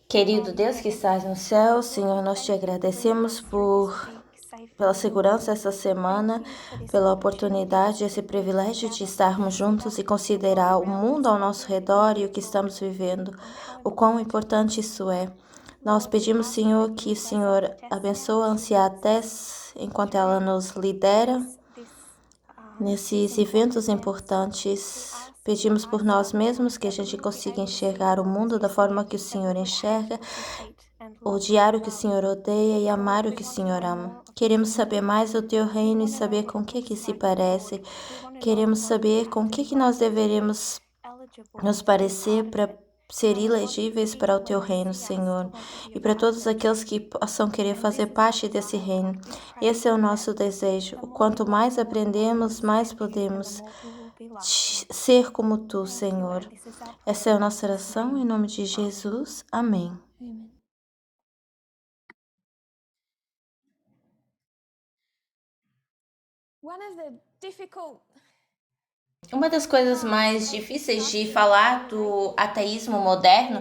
Querido Deus que estás no céu, Senhor, nós te agradecemos pela segurança essa semana, pela oportunidade, esse privilégio de estarmos juntos e considerar o mundo ao nosso redor e o que estamos vivendo, o quão importante isso é. Nós pedimos, Senhor, que o Senhor abençoe a anciã Tess enquanto ela nos lidera nesses eventos importantes. Pedimos por nós mesmos que a gente consiga enxergar o mundo da forma que o Senhor enxerga, odiar o que o Senhor odeia e amar o que o Senhor ama. Queremos saber mais do Teu reino e saber com o que se parece. Queremos saber com o que nós deveremos nos parecer para ser elegíveis para o Teu reino, Senhor, e para todos aqueles que possam querer fazer parte desse reino. Esse é o nosso desejo. Quanto mais aprendemos, mais podemos ser como Tu, Senhor. Essa é a nossa oração, em nome de Jesus. Amém. Uma das coisas mais difíceis de falar do ateísmo moderno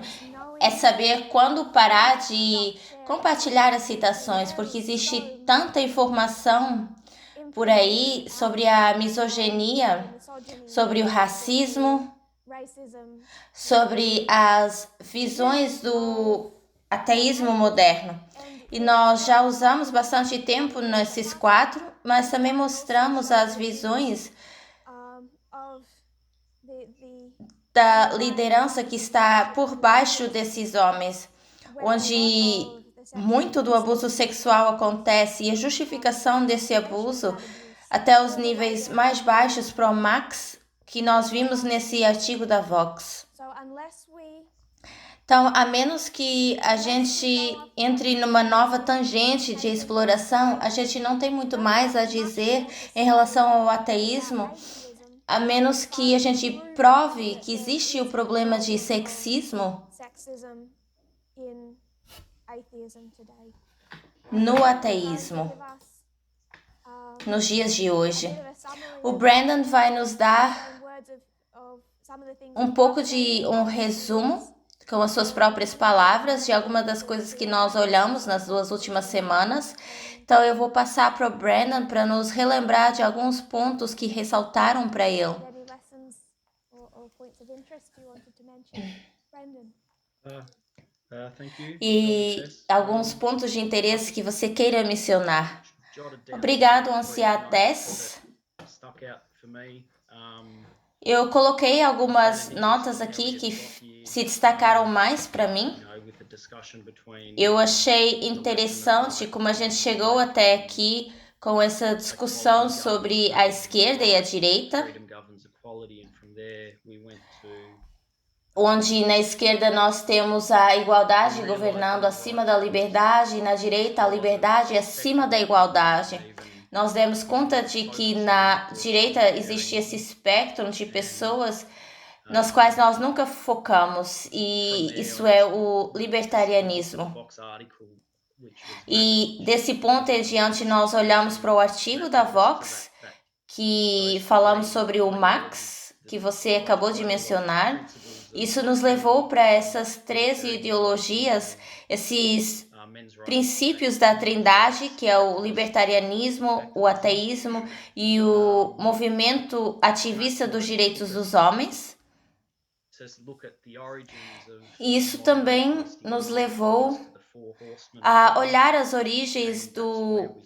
é saber quando parar de compartilhar as citações, porque existe tanta informação por aí sobre a misoginia, sobre o racismo, sobre as visões do ateísmo moderno. E nós já usamos bastante tempo nesses 4, mas também mostramos as visões da liderança que está por baixo desses homens, onde muito do abuso sexual acontece e a justificação desse abuso até os níveis mais baixos pro max que nós vimos nesse artigo da Vox. Então, a menos que a gente entre numa nova tangente de exploração, a gente não tem muito mais a dizer em relação ao ateísmo, a menos que a gente prove que existe o problema de sexismo no ateísmo nos dias de hoje. O Brandon vai nos dar um pouco de um resumo com as suas próprias palavras de algumas das coisas que nós olhamos nas 2 últimas semanas. Então eu vou passar para o Brandon para nos relembrar de alguns pontos que ressaltaram para ele. E alguns pontos de interesse que você queira mencionar. Obrigado, anciã Tess. Eu coloquei algumas notas aqui que se destacaram mais para mim. Eu achei interessante como a gente chegou até aqui com essa discussão sobre a esquerda e a direita, onde na esquerda nós temos a igualdade governando acima da liberdade e na direita a liberdade acima da igualdade. Nós demos conta de que na direita existe esse espectro de pessoas nas quais nós nunca focamos, e isso é o libertarianismo. E desse ponto em diante nós olhamos para o artigo da Vox, que falamos sobre o Max, que você acabou de mencionar. Isso nos levou para essas 13 ideologias, esses princípios da trindade, que é o libertarianismo, o ateísmo e o movimento ativista dos direitos dos homens. E isso também nos levou a olhar as origens do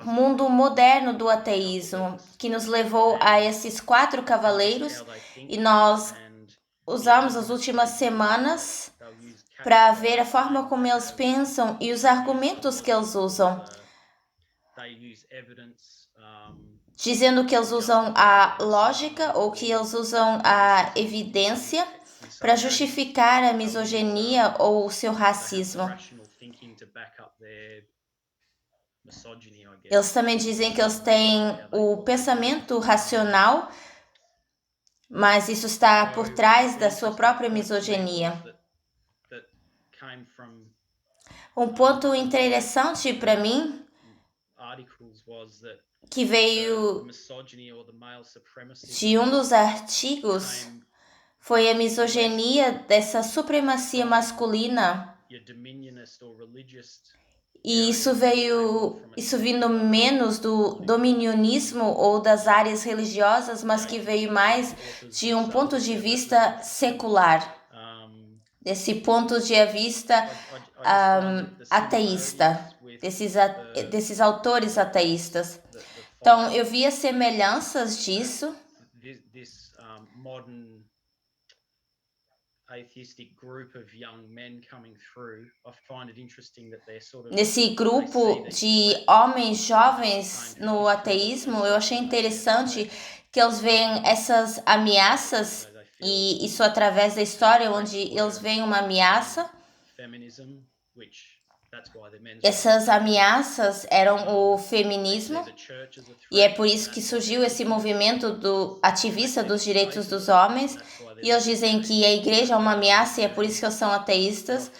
mundo moderno do ateísmo, que nos levou a esses 4 cavaleiros, e nós usamos as últimas semanas para ver a forma como eles pensam e os argumentos que eles usam, dizendo que eles usam a lógica ou que eles usam a evidência para justificar a misoginia ou o seu racismo. Eles também dizem que eles têm o pensamento racional, mas isso está por trás da sua própria misoginia. Um ponto interessante para mim que veio de um dos artigos foi a misoginia dessa supremacia masculina E isso vindo menos do dominionismo ou das áreas religiosas, mas que veio mais de um ponto de vista secular, desse ponto de vista ateísta, desses autores ateístas. Então, eu vi as semelhanças disso. Nesse grupo de homens jovens no ateísmo, eu achei interessante que eles veem essas ameaças, e isso através da história, onde eles veem uma ameaça. Essas ameaças eram o feminismo, e é por isso que surgiu esse movimento do ativista dos direitos dos homens. E eles dizem que a igreja é uma ameaça e é por isso que eles são ateístas.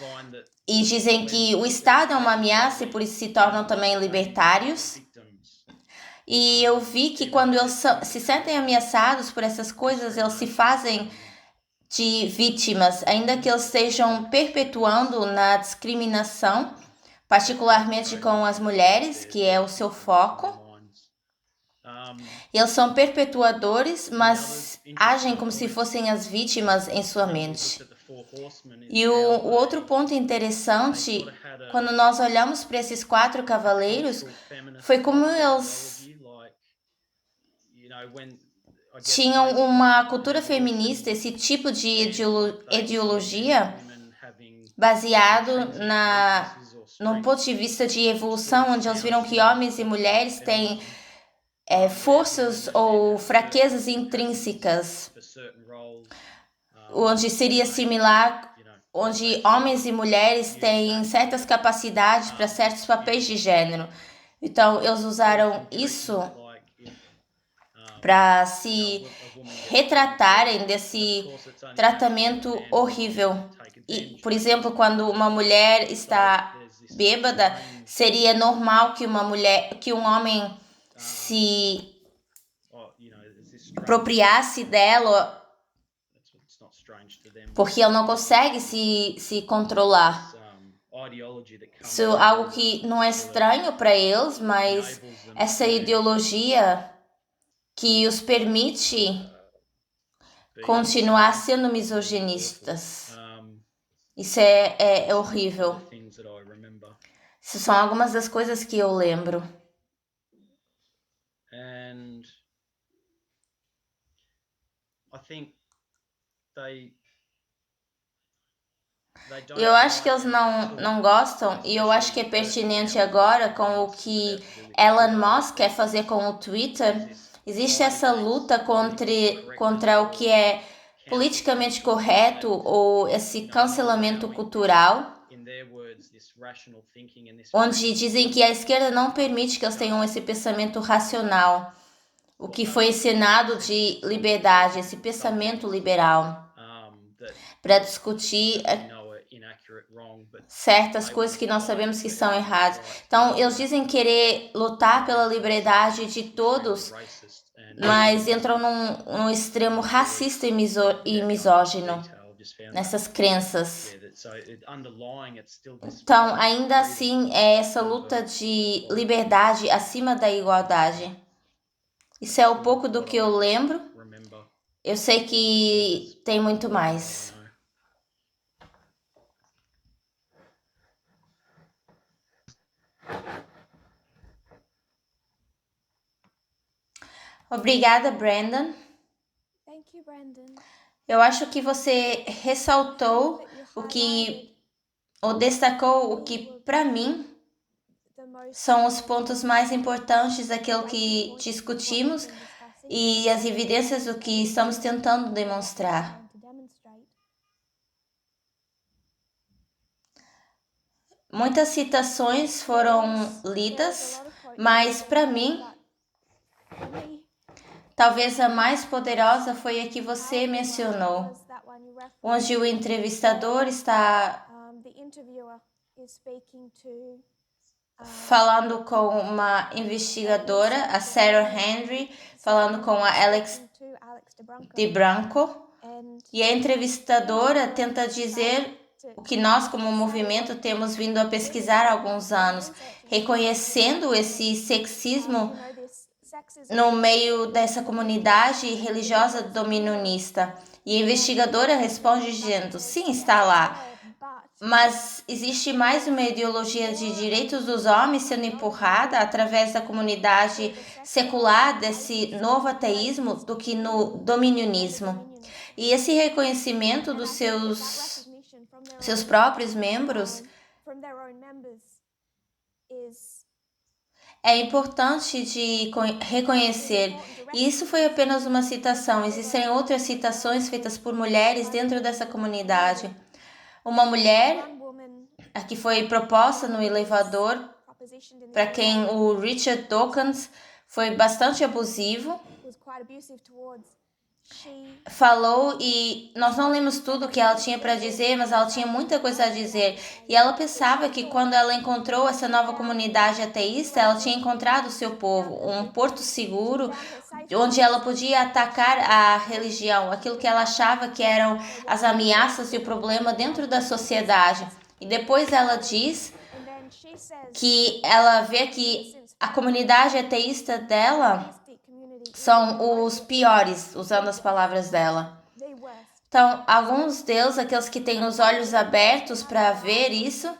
E dizem que o Estado é uma ameaça e por isso se tornam também libertários. E eu vi que quando eles se sentem ameaçados por essas coisas, eles se fazem de vítimas, ainda que eles estejam perpetuando na discriminação, particularmente com as mulheres, que é o seu foco. Eles são perpetuadores, mas agem como se fossem as vítimas em sua mente. E o outro ponto interessante, quando nós olhamos para esses 4 cavaleiros, foi como eles tinham uma cultura feminista, esse tipo de ideologia baseado num ponto de vista de evolução, onde eles viram que homens e mulheres têm forças ou fraquezas intrínsecas, onde seria similar, onde homens e mulheres têm certas capacidades para certos papéis de gênero. Então, eles usaram isso para se retratarem desse tratamento horrível. E, por exemplo, quando uma mulher está bêbada, seria normal que um homem se apropriasse dela, porque ele não consegue se controlar. Isso é algo que não é estranho para eles, mas essa ideologia que os permite continuar sendo misoginistas. Isso é horrível. Isso são algumas das coisas que eu lembro. Eu acho que eles não gostam, e eu acho que é pertinente agora com o que Elon Musk quer fazer com o Twitter. Existe essa luta contra o que é politicamente correto ou esse cancelamento cultural, onde dizem que a esquerda não permite que eles tenham esse pensamento racional, o que foi ensinado de liberdade, esse pensamento liberal, para discutir certas coisas que nós sabemos que são erradas. Então, eles dizem querer lutar pela liberdade de todos, mas entram num extremo racista e misógino nessas crenças. Então, ainda assim, é essa luta de liberdade acima da igualdade. Isso é um pouco do que eu lembro. Eu sei que tem muito mais. Obrigada, Brandon. Eu acho que você ressaltou ou destacou o que, para mim, são os pontos mais importantes daquilo que discutimos e as evidências do que estamos tentando demonstrar. Muitas citações foram lidas, mas para mim, talvez a mais poderosa foi a que você mencionou, onde o entrevistador está falando com uma investigadora, a Sarah Henry, falando com a Alex DeBranco, e a entrevistadora tenta dizer o que nós como movimento temos vindo a pesquisar há alguns anos, reconhecendo esse sexismo no meio dessa comunidade religiosa dominionista. E a investigadora responde dizendo, sim, está lá, mas existe mais uma ideologia de direitos dos homens sendo empurrada através da comunidade secular desse novo ateísmo do que no dominionismo. E esse reconhecimento dos seus próprios membros é importante de reconhecer. E isso foi apenas uma citação. Existem outras citações feitas por mulheres dentro dessa comunidade. Uma mulher, a que foi proposta no elevador, para quem o Richard Dawkins foi bastante abusivo, falou, e nós não lemos tudo que ela tinha para dizer, mas ela tinha muita coisa a dizer. E ela pensava que quando ela encontrou essa nova comunidade ateísta, ela tinha encontrado o seu povo, um porto seguro, onde ela podia atacar a religião, aquilo que ela achava que eram as ameaças e o problema dentro da sociedade. E depois ela diz que ela vê que a comunidade ateísta dela são os piores, usando as palavras dela. Então, alguns deles, aqueles que têm os olhos abertos para ver isso,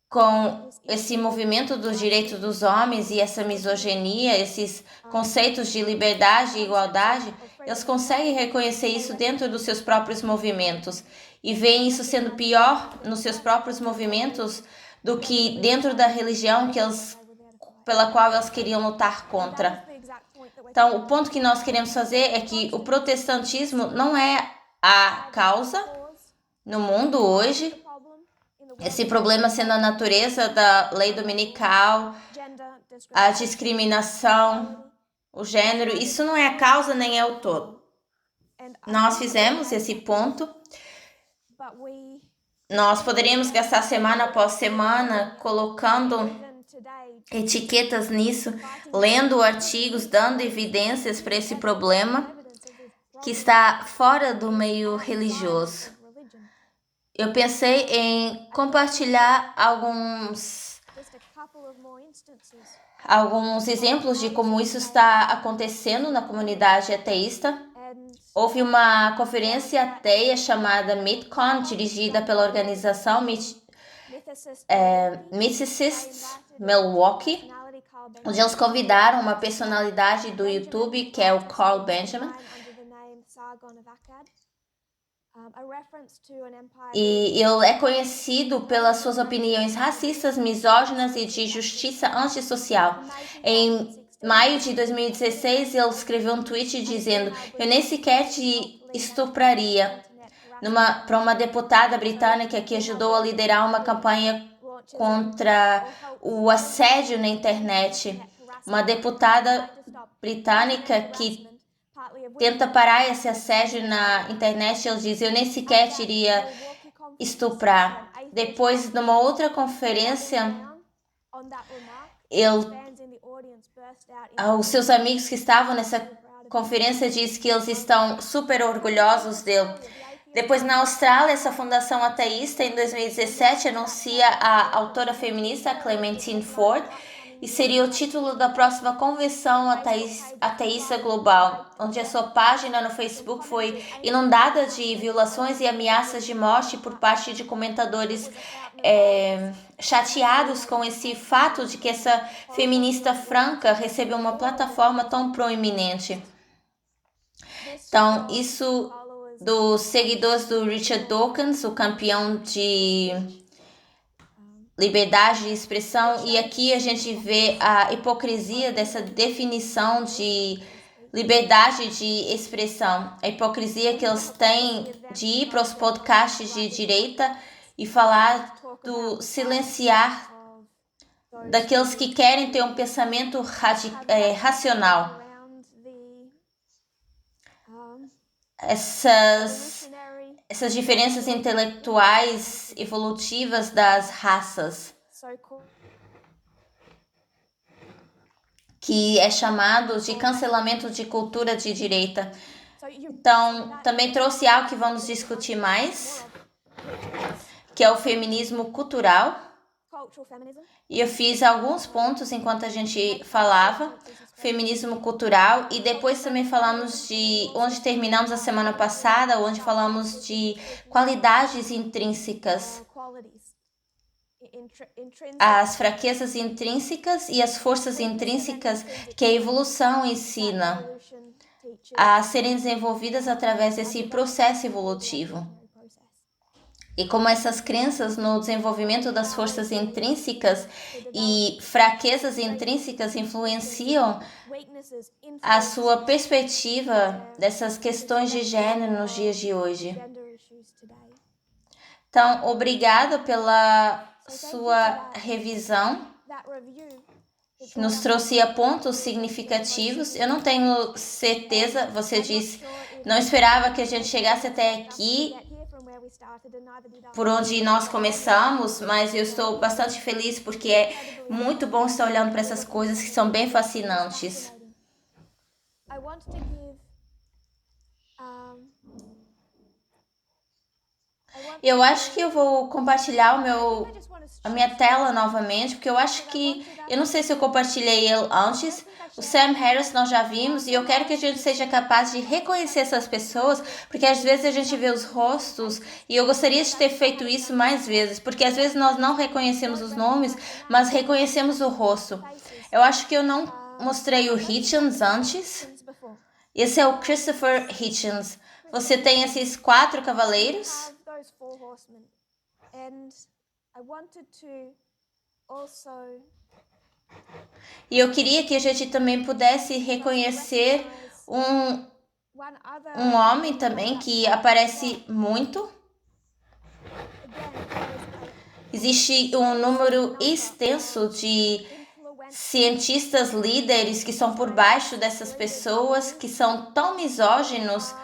com esse movimento dos direitos dos homens e essa misoginia, esses conceitos de liberdade e igualdade, eles conseguem reconhecer isso dentro dos seus próprios movimentos e veem isso sendo pior nos seus próprios movimentos do que dentro da religião pela qual eles queriam lutar contra. Então, o ponto que nós queremos fazer é que o protestantismo não é a causa no mundo hoje. Esse problema sendo a natureza da lei dominical, a discriminação, o gênero, isso não é a causa nem é o todo. Nós fizemos esse ponto. Nós poderíamos gastar semana após semana colocando etiquetas nisso, lendo artigos, dando evidências para esse problema que está fora do meio religioso. Eu pensei em compartilhar alguns exemplos de como isso está acontecendo na comunidade ateísta. Houve uma conferência ateia chamada MidCon, dirigida pela organização Mythicists Milwaukee, onde eles convidaram uma personalidade do YouTube, que é o Carl Benjamin, e ele é conhecido pelas suas opiniões racistas, misóginas e de justiça antissocial. Em maio de 2016, ele escreveu um tweet dizendo: eu nem sequer te estupraria, para uma deputada britânica que ajudou a liderar uma campanha contra o assédio na internet. Uma deputada britânica que tenta parar esse assédio na internet, ele diz: eu nem sequer te iria estuprar. Depois, numa outra conferência, os seus amigos que estavam nessa conferência diz que eles estão super orgulhosos dele. Depois, na Austrália, essa fundação ateísta, em 2017, anuncia a autora feminista Clementine Ford, e seria o título da próxima convenção ateísta global, onde a sua página no Facebook foi inundada de violações e ameaças de morte por parte de comentadores chateados com esse fato de que essa feminista franca recebeu uma plataforma tão proeminente. Então, isso dos seguidores do Richard Dawkins, o campeão de liberdade de expressão, e aqui a gente vê a hipocrisia dessa definição de liberdade de expressão, a hipocrisia que eles têm de ir para os podcasts de direita e falar do silenciar daqueles que querem ter um pensamento racional. Essas diferenças intelectuais evolutivas das raças, que é chamado de cancelamento de cultura de direita. Então, também trouxe algo que vamos discutir mais, que é o feminismo cultural. E eu fiz alguns pontos enquanto a gente falava, feminismo cultural, e depois também falamos de onde terminamos a semana passada, onde falamos de qualidades intrínsecas, as fraquezas intrínsecas e as forças intrínsecas que a evolução ensina a serem desenvolvidas através desse processo evolutivo. E como essas crenças no desenvolvimento das forças intrínsecas e fraquezas intrínsecas influenciam a sua perspectiva dessas questões de gênero nos dias de hoje. Então, obrigada pela sua revisão, que nos trouxe pontos significativos. Eu não tenho certeza, você disse, não esperava que a gente chegasse até aqui, por onde nós começamos, mas eu estou bastante feliz porque é muito bom estar olhando para essas coisas que são bem fascinantes. Eu acho que eu vou compartilhar a minha tela novamente, porque eu acho que, eu não sei se eu compartilhei ele antes, o Sam Harris nós já vimos, e eu quero que a gente seja capaz de reconhecer essas pessoas, porque às vezes a gente vê os rostos, e eu gostaria de ter feito isso mais vezes, porque às vezes nós não reconhecemos os nomes, mas reconhecemos o rosto. Eu acho que eu não mostrei o Hitchens antes. Esse é o Christopher Hitchens. Você tem esses 4 cavaleiros. E eu queria que a gente também pudesse reconhecer um homem também que aparece muito. Existe um número extenso de cientistas líderes que são por baixo dessas pessoas, que são tão misóginos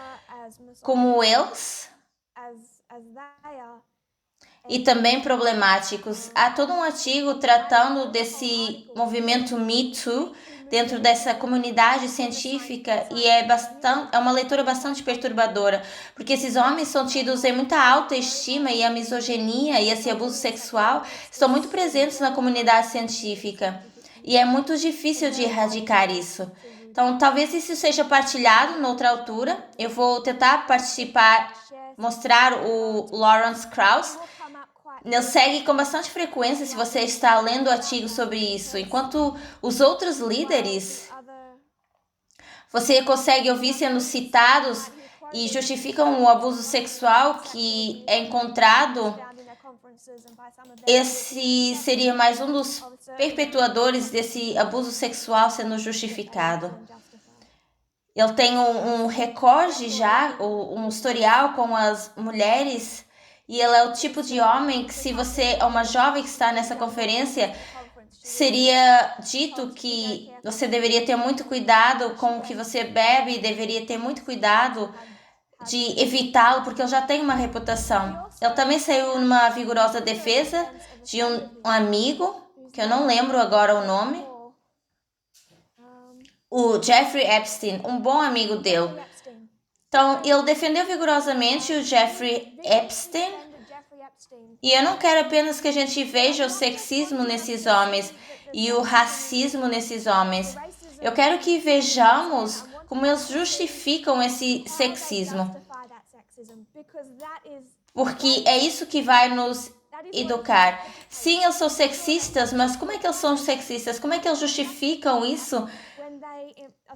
como eles e também problemáticos. Há todo um artigo tratando desse movimento Me Too dentro dessa comunidade científica e é uma leitura bastante perturbadora, porque esses homens são tidos em muita autoestima e a misoginia e esse abuso sexual estão muito presentes na comunidade científica e é muito difícil de erradicar isso. Então, talvez isso seja partilhado noutra altura. Eu vou tentar mostrar o Lawrence Krauss. Ele segue com bastante frequência se você está lendo artigos sobre isso. Enquanto os outros líderes, você consegue ouvir sendo citados e justificam o abuso sexual que é encontrado. Esse seria mais um dos perpetuadores desse abuso sexual sendo justificado. Ele tem um recorde já, um historial com as mulheres, e ele é o tipo de homem que, se você é uma jovem que está nessa conferência, seria dito que você deveria ter muito cuidado com o que você bebe, deveria ter muito cuidado de evitá-lo, porque ele já tem uma reputação. Ele também saiu numa vigorosa defesa de um amigo, que eu não lembro agora o nome, o Jeffrey Epstein, um bom amigo dele. Então, ele defendeu vigorosamente o Jeffrey Epstein, e eu não quero apenas que a gente veja o sexismo nesses homens e o racismo nesses homens. Eu quero que vejamos como eles justificam esse sexismo, porque é isso que vai nos educar. Sim, eles são sexistas, mas como é que eles são sexistas? Como é que eles justificam isso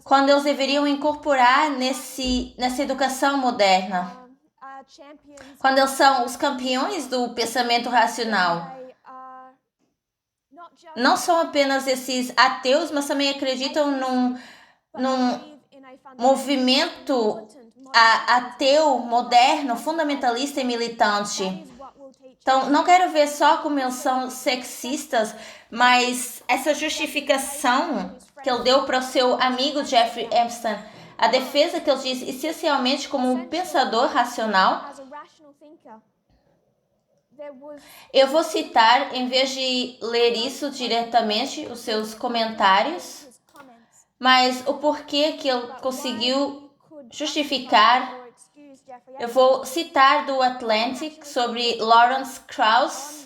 quando eles deveriam incorporar nessa educação moderna? Quando eles são os campeões do pensamento racional. Não são apenas esses ateus, mas também acreditam num movimento ateu, moderno, fundamentalista e militante. Então, não quero ver só como eles são sexistas, mas essa justificação que ele deu para o seu amigo Jeffrey Epstein, a defesa que ele diz essencialmente como um pensador racional. Eu vou citar, em vez de ler isso diretamente, os seus comentários, mas o porquê que ele conseguiu justificar, eu vou citar do Atlantic sobre Lawrence Krauss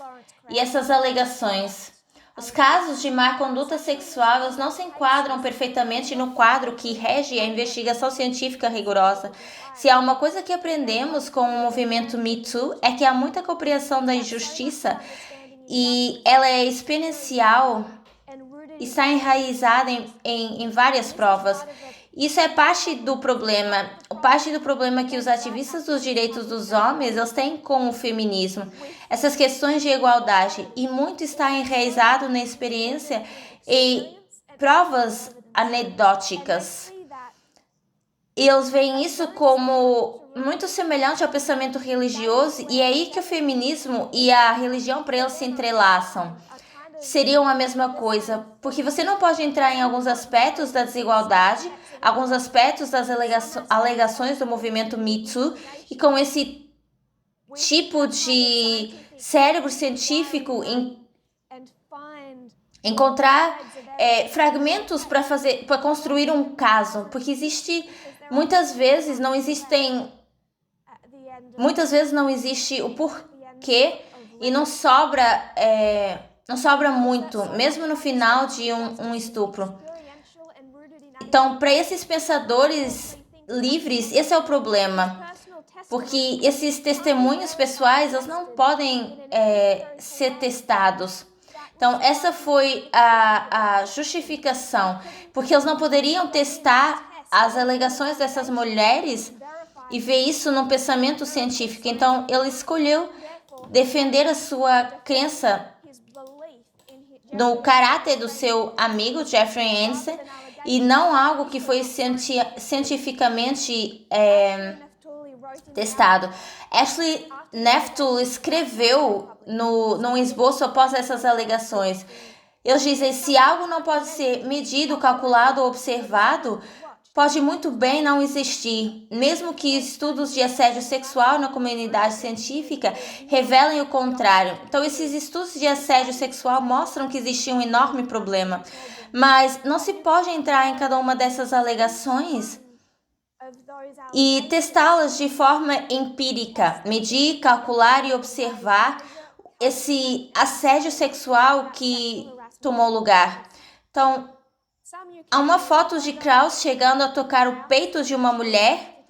e essas alegações. Os casos de má conduta sexual eles não se enquadram perfeitamente no quadro que rege a investigação científica rigorosa. Se há uma coisa que aprendemos com o movimento Me Too é que há muita compreensão da injustiça e ela é exponencial e está enraizada em várias provas. Isso é parte do problema. Parte do problema que os ativistas dos direitos dos homens eles têm com o feminismo. Essas questões de igualdade. E muito está enraizado na experiência e provas anedóticas. E eles veem isso como muito semelhante ao pensamento religioso. E é aí que o feminismo e a religião para eles se entrelaçam. Seriam a mesma coisa, porque você não pode entrar em alguns aspectos da desigualdade, alguns aspectos das alegações do movimento Me Too, e com esse tipo de cérebro científico encontrar fragmentos para construir um caso, porque muitas vezes não existe o porquê e não sobra muito, mesmo no final de um estupro. Então, para esses pensadores livres, esse é o problema. Porque esses testemunhos pessoais, eles não podem ser testados. Então, essa foi a justificação. Porque eles não poderiam testar as alegações dessas mulheres e ver isso num pensamento científico. Então, ele escolheu defender a sua crença no caráter do seu amigo Jeffrey Epstein e não algo que foi cientificamente testado. Ashley Neftul escreveu num esboço após essas alegações. Eles dizem, se algo não pode ser medido, calculado ou observado, pode muito bem não existir, mesmo que estudos de assédio sexual na comunidade científica revelem o contrário. Então, esses estudos de assédio sexual mostram que existe um enorme problema, mas não se pode entrar em cada uma dessas alegações e testá-las de forma empírica, medir, calcular e observar esse assédio sexual que tomou lugar. Então, há uma foto de Krauss chegando a tocar o peito de uma mulher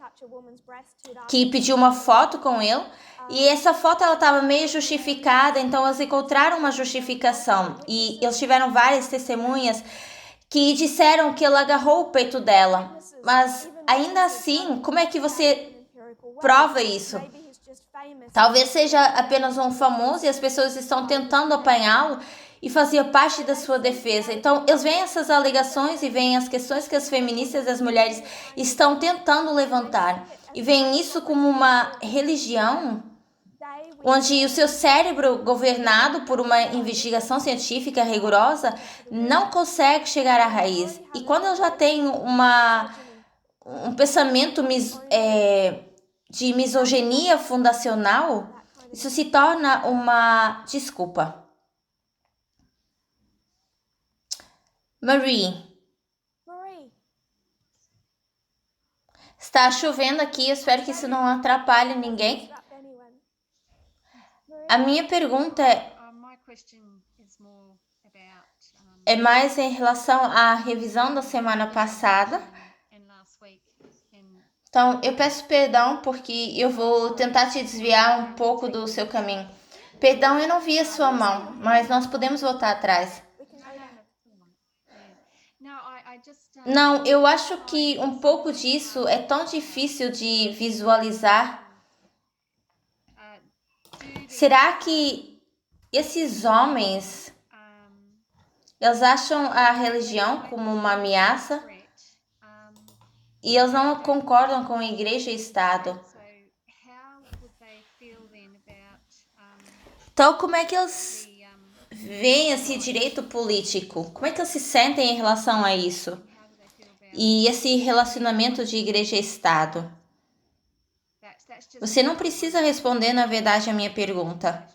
que pediu uma foto com ele. E essa foto ela estava meio justificada, então eles encontraram uma justificação. E eles tiveram várias testemunhas que disseram que ele agarrou o peito dela. Mas ainda assim, como é que você prova isso? Talvez seja apenas um famoso e as pessoas estão tentando apanhá-lo e fazia parte da sua defesa. Então, eles veem essas alegações e veem as questões que as feministas e as mulheres estão tentando levantar. E veem isso como uma religião onde o seu cérebro, governado por uma investigação científica rigorosa, não consegue chegar à raiz. E quando eu já tenho um pensamento de misoginia fundacional, isso se torna uma desculpa. Marie. Está chovendo aqui, eu espero que isso não atrapalhe ninguém. A minha pergunta é mais em relação à revisão da semana passada. Então, eu peço perdão porque eu vou tentar te desviar um pouco do seu caminho. Perdão, eu não vi a sua mão, mas nós podemos voltar atrás. Não, eu acho que um pouco disso é tão difícil de visualizar. Será que esses homens, eles acham a religião como uma ameaça? E eles não concordam com a igreja e Estado. Então, como é que eles veem esse direito político? Como é que eles se sentem em relação a isso? E esse relacionamento de igreja e Estado? Você não precisa responder, na verdade, a minha pergunta.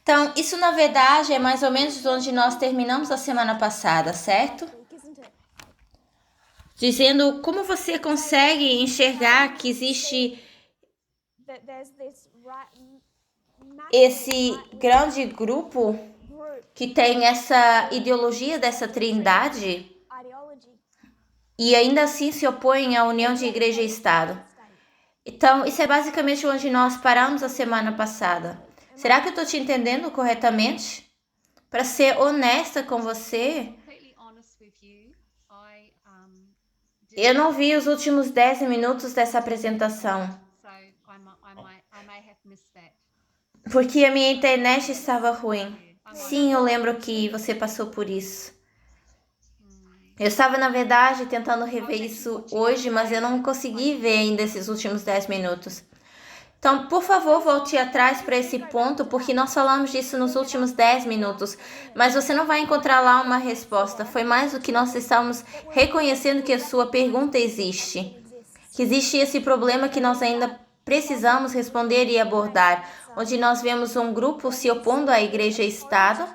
Então, isso na verdade é mais ou menos onde nós terminamos a semana passada, certo? Dizendo como você consegue enxergar que existe esse grande grupo que tem essa ideologia dessa trindade e ainda assim se opõe à união de igreja e Estado. Então, isso é basicamente onde nós paramos a semana passada. Será que eu estou te entendendo corretamente? Para ser honesta com você, eu não vi os últimos 10 minutos dessa apresentação, porque a minha internet estava ruim. Sim, eu lembro que você passou por isso. Eu estava, na verdade, tentando rever isso hoje, mas eu não consegui ver ainda esses últimos 10 minutos. Então, por favor, volte atrás para esse ponto, porque nós falamos disso nos últimos 10 minutos, mas você não vai encontrar lá uma resposta. Foi mais do que nós estamos reconhecendo que a sua pergunta existe. Que existe esse problema que nós ainda precisamos responder e abordar, onde nós vemos um grupo se opondo à igreja e Estado,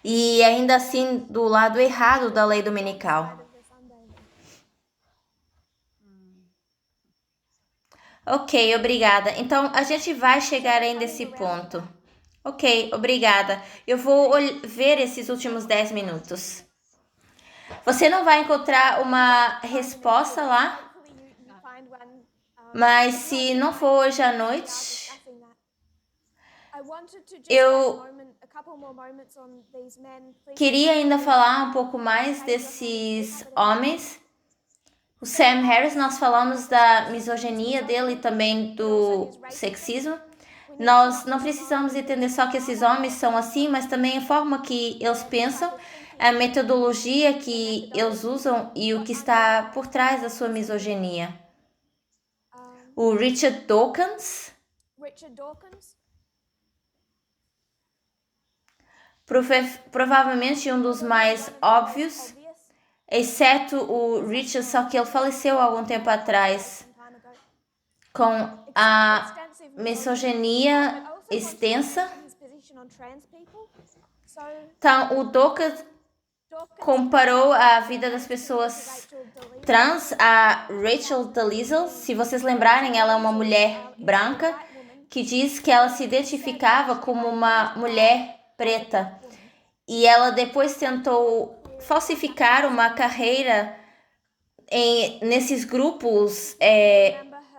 e ainda assim do lado errado da lei dominical. Ok, obrigada. Então, a gente vai chegar ainda nesse ponto. Ok, obrigada. Eu vou ver esses últimos 10 minutos. Você não vai encontrar uma resposta lá, mas se não for hoje à noite, eu queria ainda falar um pouco mais desses homens. O Sam Harris, nós falamos da misoginia dele e também do sexismo. Nós não precisamos entender só que esses homens são assim, mas também a forma que eles pensam, a metodologia que eles usam e o que está por trás da sua misoginia. O Richard Dawkins, provavelmente um dos mais óbvios, exceto o Richard, só que ele faleceu há algum tempo atrás, com a misoginia extensa. Então, o Dawkins comparou a vida das pessoas trans a Rachel Dolezal. Se vocês lembrarem, ela é uma mulher branca que diz que ela se identificava como uma mulher preta. E ela depois tentou falsificar uma carreira nesses grupos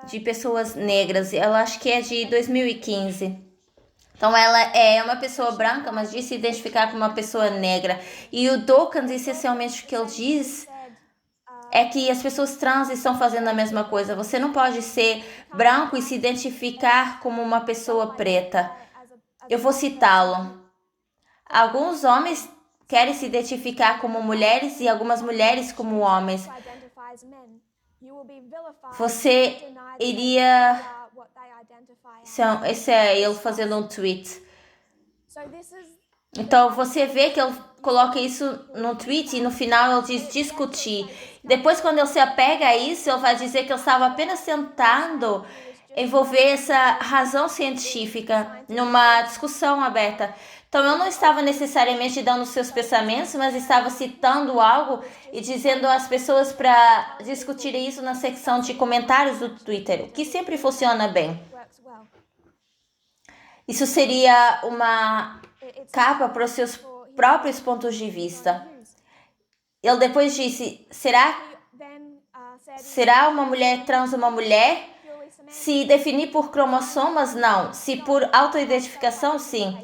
de pessoas negras. Ela acho que é de 2015. Então ela é uma pessoa branca, mas diz se identificar como uma pessoa negra. E o Dawkins, essencialmente, o que ele diz é que as pessoas trans estão fazendo a mesma coisa. Você não pode ser branco e se identificar como uma pessoa preta. Eu vou citá-lo. Alguns homens querem se identificar como mulheres e algumas mulheres como homens. Você iria... Esse é ele fazendo um tweet. Então você vê que ele coloca isso no tweet e no final ele diz discutir. Depois, quando ele se apega a isso, ele vai dizer que ele estava apenas tentando envolver essa razão científica numa discussão aberta. Então, eu não estava necessariamente dando seus pensamentos, mas estava citando algo e dizendo às pessoas para discutirem isso na secção de comentários do Twitter, o que sempre funciona bem. Isso seria uma capa para os seus próprios pontos de vista. Ele depois disse, será uma mulher trans uma mulher? Se definir por cromossomas, não. Se por autoidentificação, sim.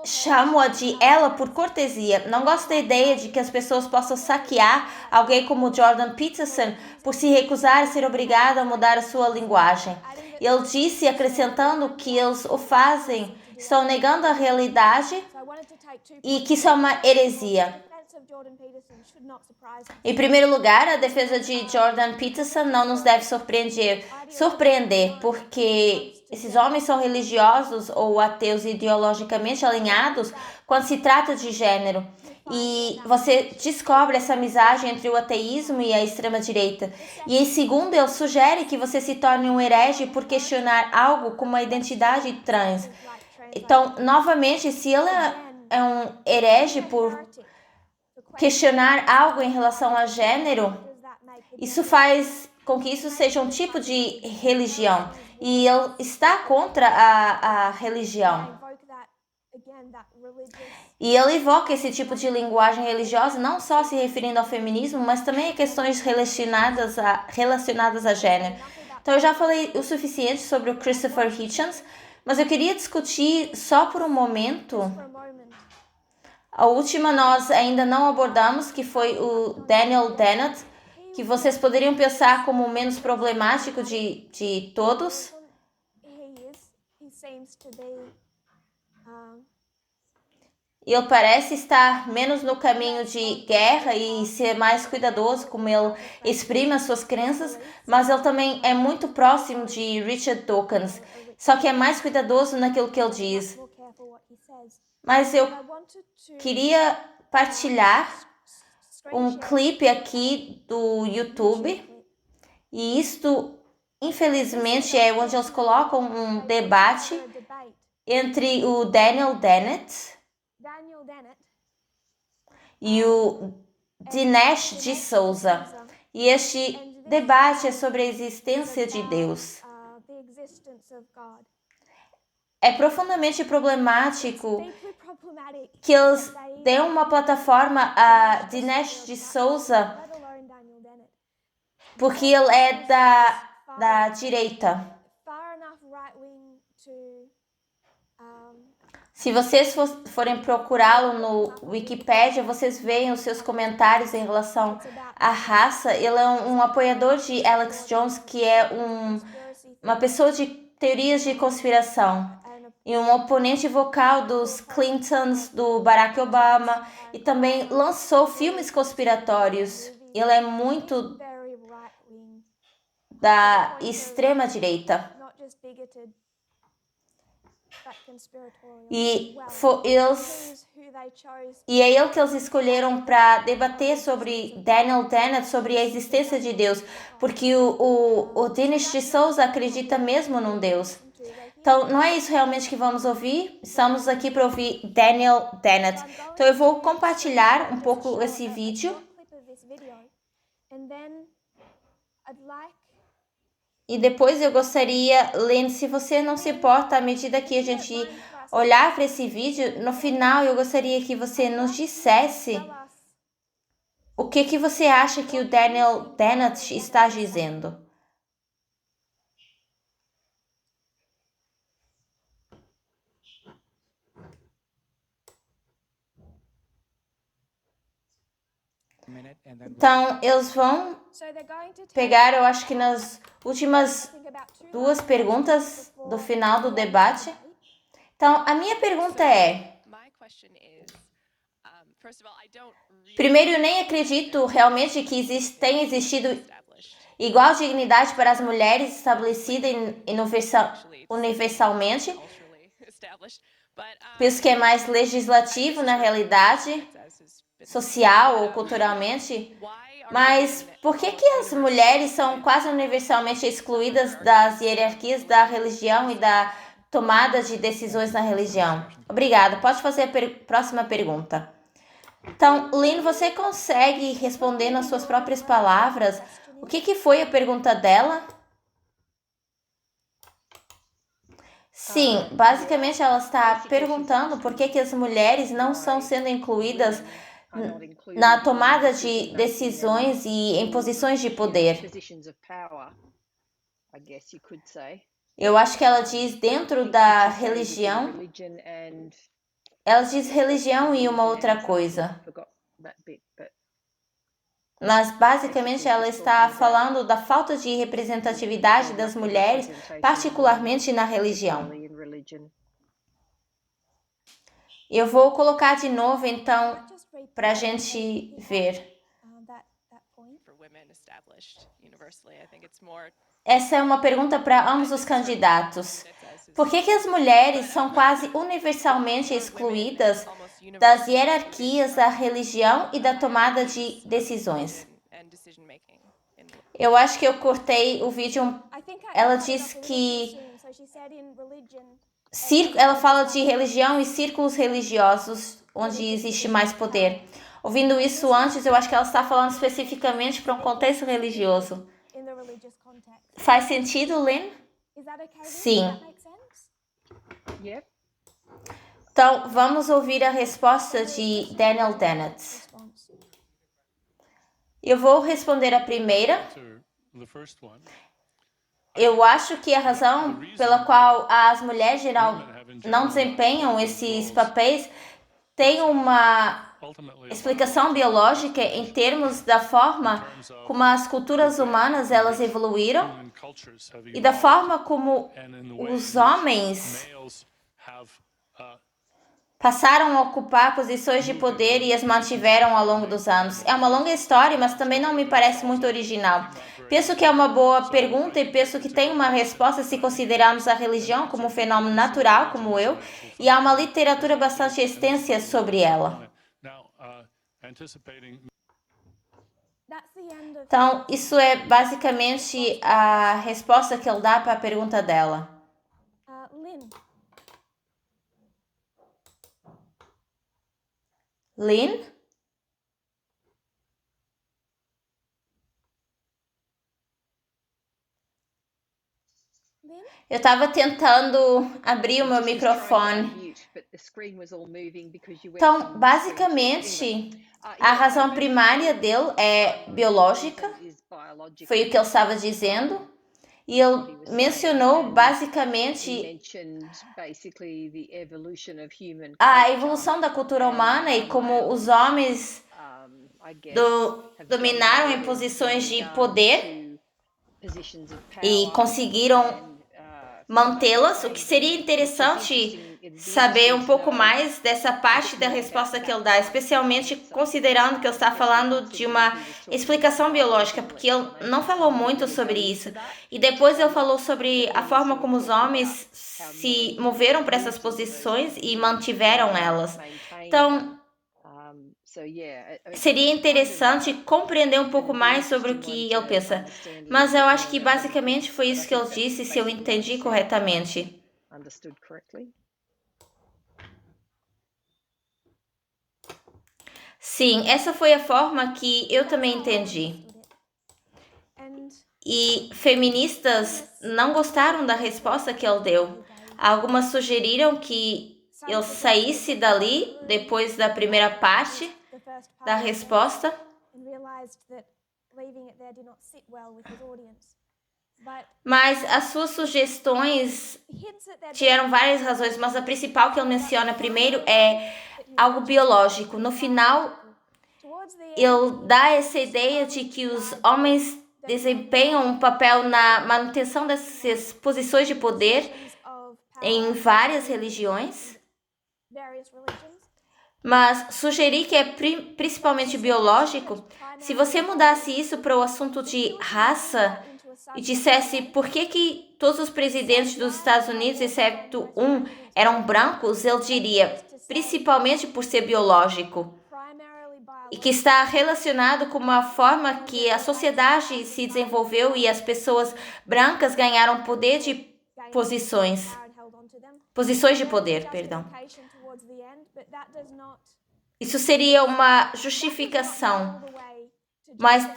Chamo-a de ela por cortesia. Não gosto da ideia de que as pessoas possam saquear alguém como Jordan Peterson por se recusar a ser obrigado a mudar a sua linguagem. Ele disse, acrescentando que eles o fazem, estão negando a realidade e que isso é uma heresia. Em primeiro lugar, a defesa de Jordan Peterson não nos deve surpreender, porque esses homens são religiosos ou ateus ideologicamente alinhados quando se trata de gênero. E você descobre essa amizade entre o ateísmo e a extrema-direita. E em segundo, ele sugere que você se torne um herege por questionar algo como a identidade trans. Então, novamente, se ele é um herege por questionar algo em relação a gênero, isso faz com que isso seja um tipo de religião. E ele está contra a religião. E ele evoca esse tipo de linguagem religiosa, não só se referindo ao feminismo, mas também a questões relacionadas a gênero. Então, eu já falei o suficiente sobre o Christopher Hitchens, mas eu queria discutir só por um momento. A última nós ainda não abordamos, que foi o Daniel Dennett, que vocês poderiam pensar como o menos problemático de todos. Ele parece estar menos no caminho de guerra e ser mais cuidadoso como ele exprime as suas crenças, mas ele também é muito próximo de Richard Dawkins, só que é mais cuidadoso naquilo que ele diz. Mas eu queria partilhar um clipe aqui do YouTube, e isto, infelizmente, é onde eles colocam um debate entre o Daniel Dennett e o Dinesh D'Souza. E este debate é sobre a existência de Deus. É profundamente problemático que eles deem uma plataforma a Dinesh D'Souza porque ele é da direita. Se vocês forem procurá-lo no Wikipedia, vocês veem os seus comentários em relação à raça. Ele é um apoiador de Alex Jones, que é uma pessoa de teorias de conspiração. E um oponente vocal dos Clintons, do Barack Obama. E também lançou filmes conspiratórios. Ele é muito da extrema-direita. E é ele que eles escolheram para debater sobre Daniel Dennett, sobre a existência de Deus, porque o Dinesh D'Souza acredita mesmo num Deus. Então, não é isso realmente que vamos ouvir. Estamos aqui para ouvir Daniel Dennett. Então, eu vou compartilhar um pouco esse vídeo. E depois eu gostaria, Lynn, se você não se importa, à medida que a gente olhar para esse vídeo, no final eu gostaria que você nos dissesse o que você acha que o Daniel Dennett está dizendo. Então, eles vão pegar, eu acho que nas últimas 2 perguntas do final do debate. Então, a minha pergunta é: primeiro, eu nem acredito realmente que tenha existido igual dignidade para as mulheres estabelecida universalmente. Penso que é mais legislativo na realidade, social ou culturalmente. Mas por que as mulheres são quase universalmente excluídas das hierarquias da religião e da tomada de decisões na religião? Obrigada. Pode fazer a próxima pergunta. Então, Lynn, você consegue responder nas suas próprias palavras o que foi a pergunta dela? Sim, basicamente ela está perguntando por que as mulheres não estão sendo incluídas na tomada de decisões e em posições de poder. Eu acho que ela diz dentro da religião. Ela diz religião e uma outra coisa. Mas basicamente ela está falando da falta de representatividade das mulheres, particularmente na religião. Eu vou colocar de novo, então, para a gente ver. Essa é uma pergunta para ambos os candidatos. Por que as mulheres são quase universalmente excluídas das hierarquias da religião e da tomada de decisões? Eu acho que eu cortei o vídeo. Ela diz que ela fala de religião e círculos religiosos onde existe mais poder. Ouvindo isso antes, eu acho que ela está falando especificamente para um contexto religioso. Faz sentido, Lynn? Sim. Então, vamos ouvir a resposta de Daniel Dennett. Eu vou responder a primeira. Eu acho que a razão pela qual as mulheres geral não desempenham esses papéis tem uma explicação biológica em termos da forma como as culturas humanas elas evoluíram e da forma como os homens passaram a ocupar posições de poder e as mantiveram ao longo dos anos. É uma longa história, mas também não me parece muito original. Penso que é uma boa pergunta e penso que tem uma resposta se considerarmos a religião como um fenômeno natural, como eu, e há uma literatura bastante extensa sobre ela. Então, isso é basicamente a resposta que ele dá para a pergunta dela. Lynn? Eu estava tentando abrir o meu microfone. Então, basicamente, a razão primária dele é biológica. Foi o que ele estava dizendo. E ele mencionou basicamente a evolução da cultura humana e como os homens dominaram em posições de poder e conseguiram mantê-las. O que seria interessante saber um pouco mais dessa parte da resposta que ele dá, especialmente considerando que ele está falando de uma explicação biológica, porque ele não falou muito sobre isso. E depois ele falou sobre a forma como os homens se moveram para essas posições e mantiveram elas. Então, seria interessante compreender um pouco mais sobre o que ele pensa. Mas eu acho que basicamente foi isso que ele disse, se eu entendi corretamente. Sim, essa foi a forma que eu também entendi. E feministas não gostaram da resposta que ele deu. Algumas sugeriram que ele saísse dali depois da primeira parte da resposta. Mas as suas sugestões tiveram várias razões, mas a principal que ele menciona primeiro é algo biológico. No final, ele dá essa ideia de que os homens desempenham um papel na manutenção dessas posições de poder em várias religiões, mas sugerir que é principalmente biológico. Se você mudasse isso para o assunto de raça e dissesse por que todos os presidentes dos Estados Unidos, exceto um, eram brancos, ele diria principalmente por ser biológico e que está relacionado com uma forma que a sociedade se desenvolveu e as pessoas brancas ganharam poder de posições de poder, perdão. Isso seria uma justificação, mas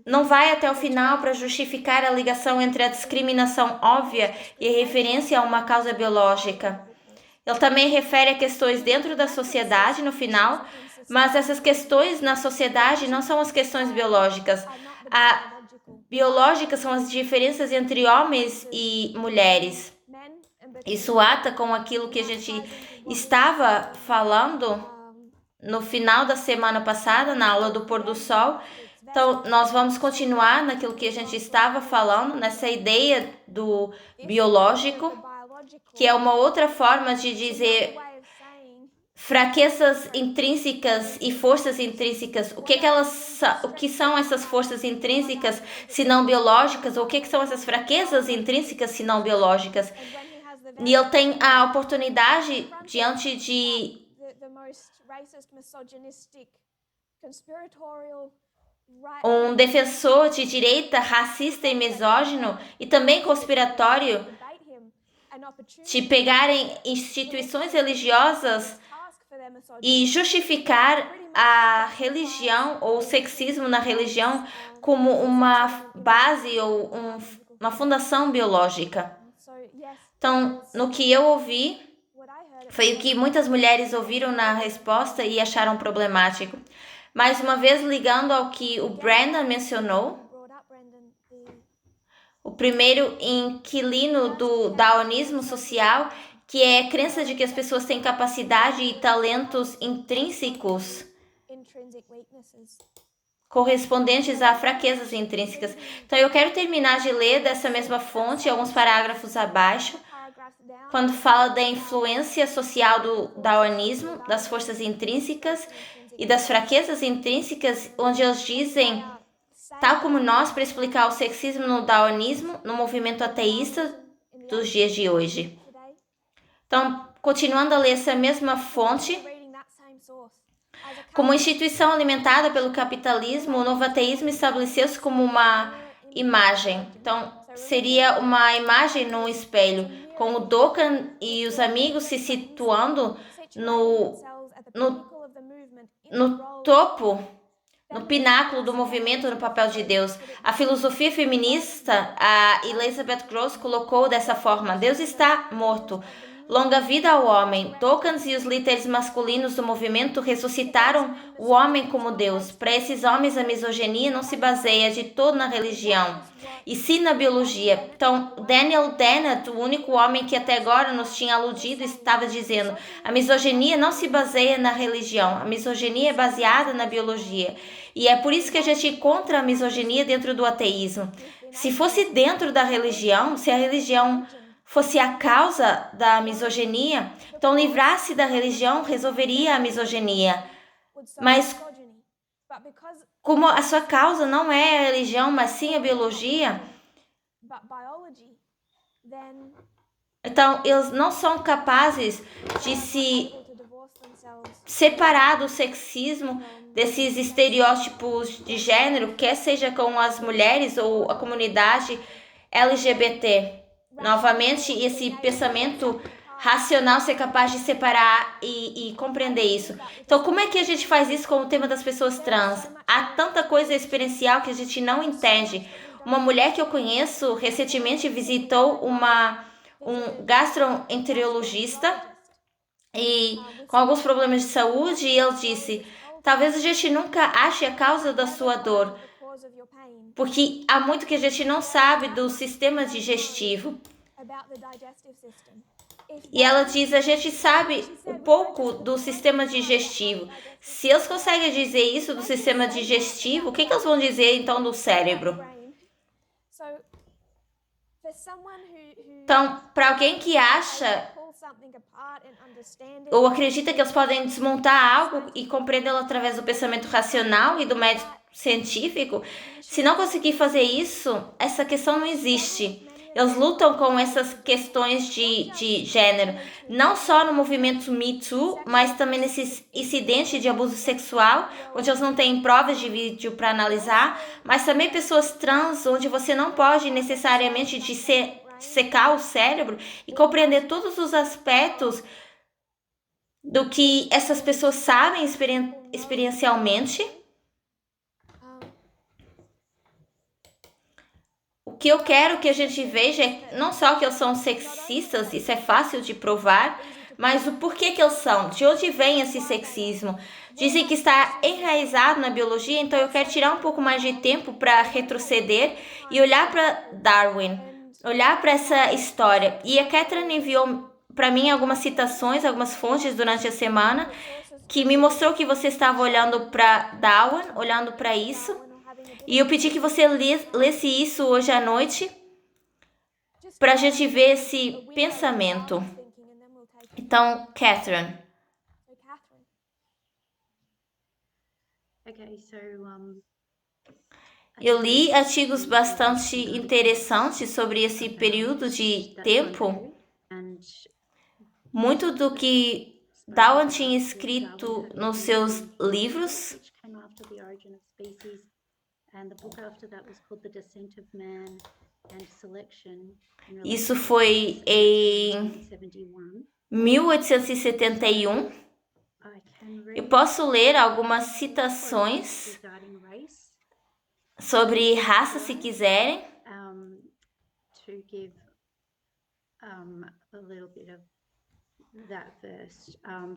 não vai até o final para justificar a ligação entre a discriminação óbvia e a referência a uma causa biológica. Ele também refere a questões dentro da sociedade no final, mas essas questões na sociedade não são as questões biológicas. Biológicas são as diferenças entre homens e mulheres. Isso ata com aquilo que a gente estava falando no final da semana passada, na aula do pôr do sol. Então, nós vamos continuar naquilo que a gente estava falando, nessa ideia do biológico, que é uma outra forma de dizer fraquezas intrínsecas e forças intrínsecas. O que são essas forças intrínsecas se não biológicas? Ou o que são essas fraquezas intrínsecas se não biológicas? E ele tem a oportunidade diante de um defensor de direita racista e misógino e também conspiratório de pegarem instituições religiosas e justificar a religião ou o sexismo na religião como uma base ou uma fundação biológica. Então, no que eu ouvi, foi o que muitas mulheres ouviram na resposta e acharam problemático. Mais uma vez, ligando ao que o Brandon mencionou, o primeiro inquilino do daonismo social, que é a crença de que as pessoas têm capacidade e talentos intrínsecos correspondentes a fraquezas intrínsecas. Então, eu quero terminar de ler dessa mesma fonte, alguns parágrafos abaixo, quando fala da influência social do daonismo, das forças intrínsecas e das fraquezas intrínsecas, onde eles dizem, tal como nós, para explicar o sexismo no daonismo, no movimento ateísta dos dias de hoje. Então, continuando a ler essa mesma fonte, como instituição alimentada pelo capitalismo, o novo ateísmo estabeleceu-se como uma imagem. Então, seria uma imagem no espelho, com o Dokkan e os amigos se situando no topo, no pináculo do movimento no papel de Deus. A filosofia feminista, a Elizabeth Gross colocou dessa forma: Deus está morto. Longa vida ao homem. Dawkins e os líderes masculinos do movimento ressuscitaram o homem como Deus. Para esses homens, a misoginia não se baseia de todo na religião, e sim na biologia. Então, Daniel Dennett, o único homem que até agora nos tinha aludido, estava dizendo: a misoginia não se baseia na religião, a misoginia é baseada na biologia. E é por isso que a gente encontra a misoginia dentro do ateísmo. Se fosse dentro da religião, se a religião fosse a causa da misoginia, então livrar-se da religião resolveria a misoginia. Mas como a sua causa não é a religião, mas sim a biologia, então eles não são capazes de se separar do sexismo, desses estereótipos de gênero, quer seja com as mulheres ou a comunidade LGBT. Novamente, esse pensamento racional ser capaz de separar e compreender isso. Então, como é que a gente faz isso com o tema das pessoas trans? Há tanta coisa experiencial que a gente não entende. Uma mulher que eu conheço recentemente visitou um gastroenterologista e com alguns problemas de saúde, e ele disse: talvez a gente nunca ache a causa da sua dor, porque há muito que a gente não sabe do sistema digestivo. E ela diz: a gente sabe um pouco do sistema digestivo. Se eles conseguem dizer isso do sistema digestivo, o que eles vão dizer então do cérebro? Então, para alguém que acha ou acredita que eles podem desmontar algo e compreendê-lo através do pensamento racional e do método científico, se não conseguir fazer isso, essa questão não existe. Eles lutam com essas questões de gênero, não só no movimento Me Too, mas também nesse incidente de abuso sexual, onde eles não têm provas de vídeo para analisar, mas também pessoas trans, onde você não pode necessariamente secar o cérebro e compreender todos os aspectos do que essas pessoas sabem experiencialmente. O que eu quero que a gente veja é não só que eles são sexistas, isso é fácil de provar, mas o porquê que eles são, de onde vem esse sexismo. Dizem que está enraizado na biologia, então eu quero tirar um pouco mais de tempo para retroceder e olhar para Darwin, olhar para essa história. E a Catherine enviou para mim algumas citações, algumas fontes durante a semana, que me mostrou que você estava olhando para Darwin, olhando para isso. E eu pedi que você lesse isso hoje à noite, para a gente ver esse pensamento. Então, Catherine. Eu li artigos bastante interessantes sobre esse período de tempo. Muito do que Darwin tinha escrito nos seus livros. Isso foi em 1871. Eu posso ler algumas citações sobre raça, se quiserem.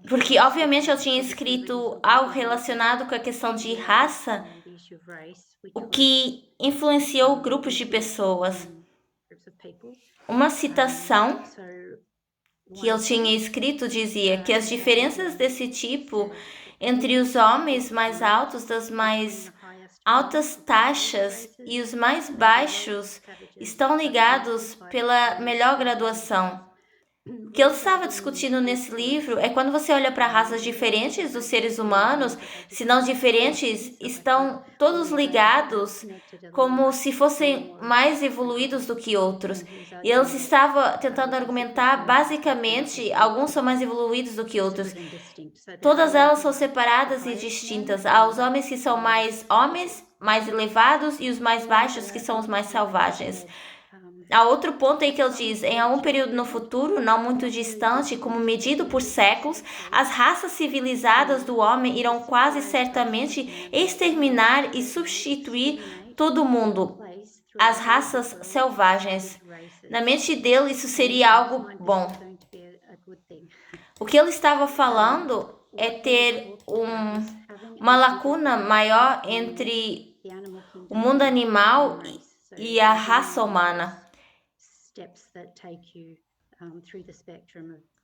Porque, obviamente, eu tinha escrito algo relacionado com a questão de raça, o que influenciou grupos de pessoas. Uma citação que eu tinha escrito dizia que as diferenças desse tipo entre os homens mais altos das mais altas taxas e os mais baixos estão ligados pela melhor graduação. O que eu estava discutindo nesse livro é quando você olha para raças diferentes dos seres humanos, se não diferentes, estão todos ligados como se fossem mais evoluídos do que outros. E eles estavam tentando argumentar, basicamente, alguns são mais evoluídos do que outros. Todas elas são separadas e distintas. Há os homens que são mais homens, mais elevados, e os mais baixos, que são os mais selvagens. Há outro ponto aí que ele diz, em algum período no futuro, não muito distante, como medido por séculos, as raças civilizadas do homem irão quase certamente exterminar e substituir todo mundo, as raças selvagens. Na mente dele, isso seria algo bom. O que ele estava falando é ter uma lacuna maior entre o mundo animal e a raça humana.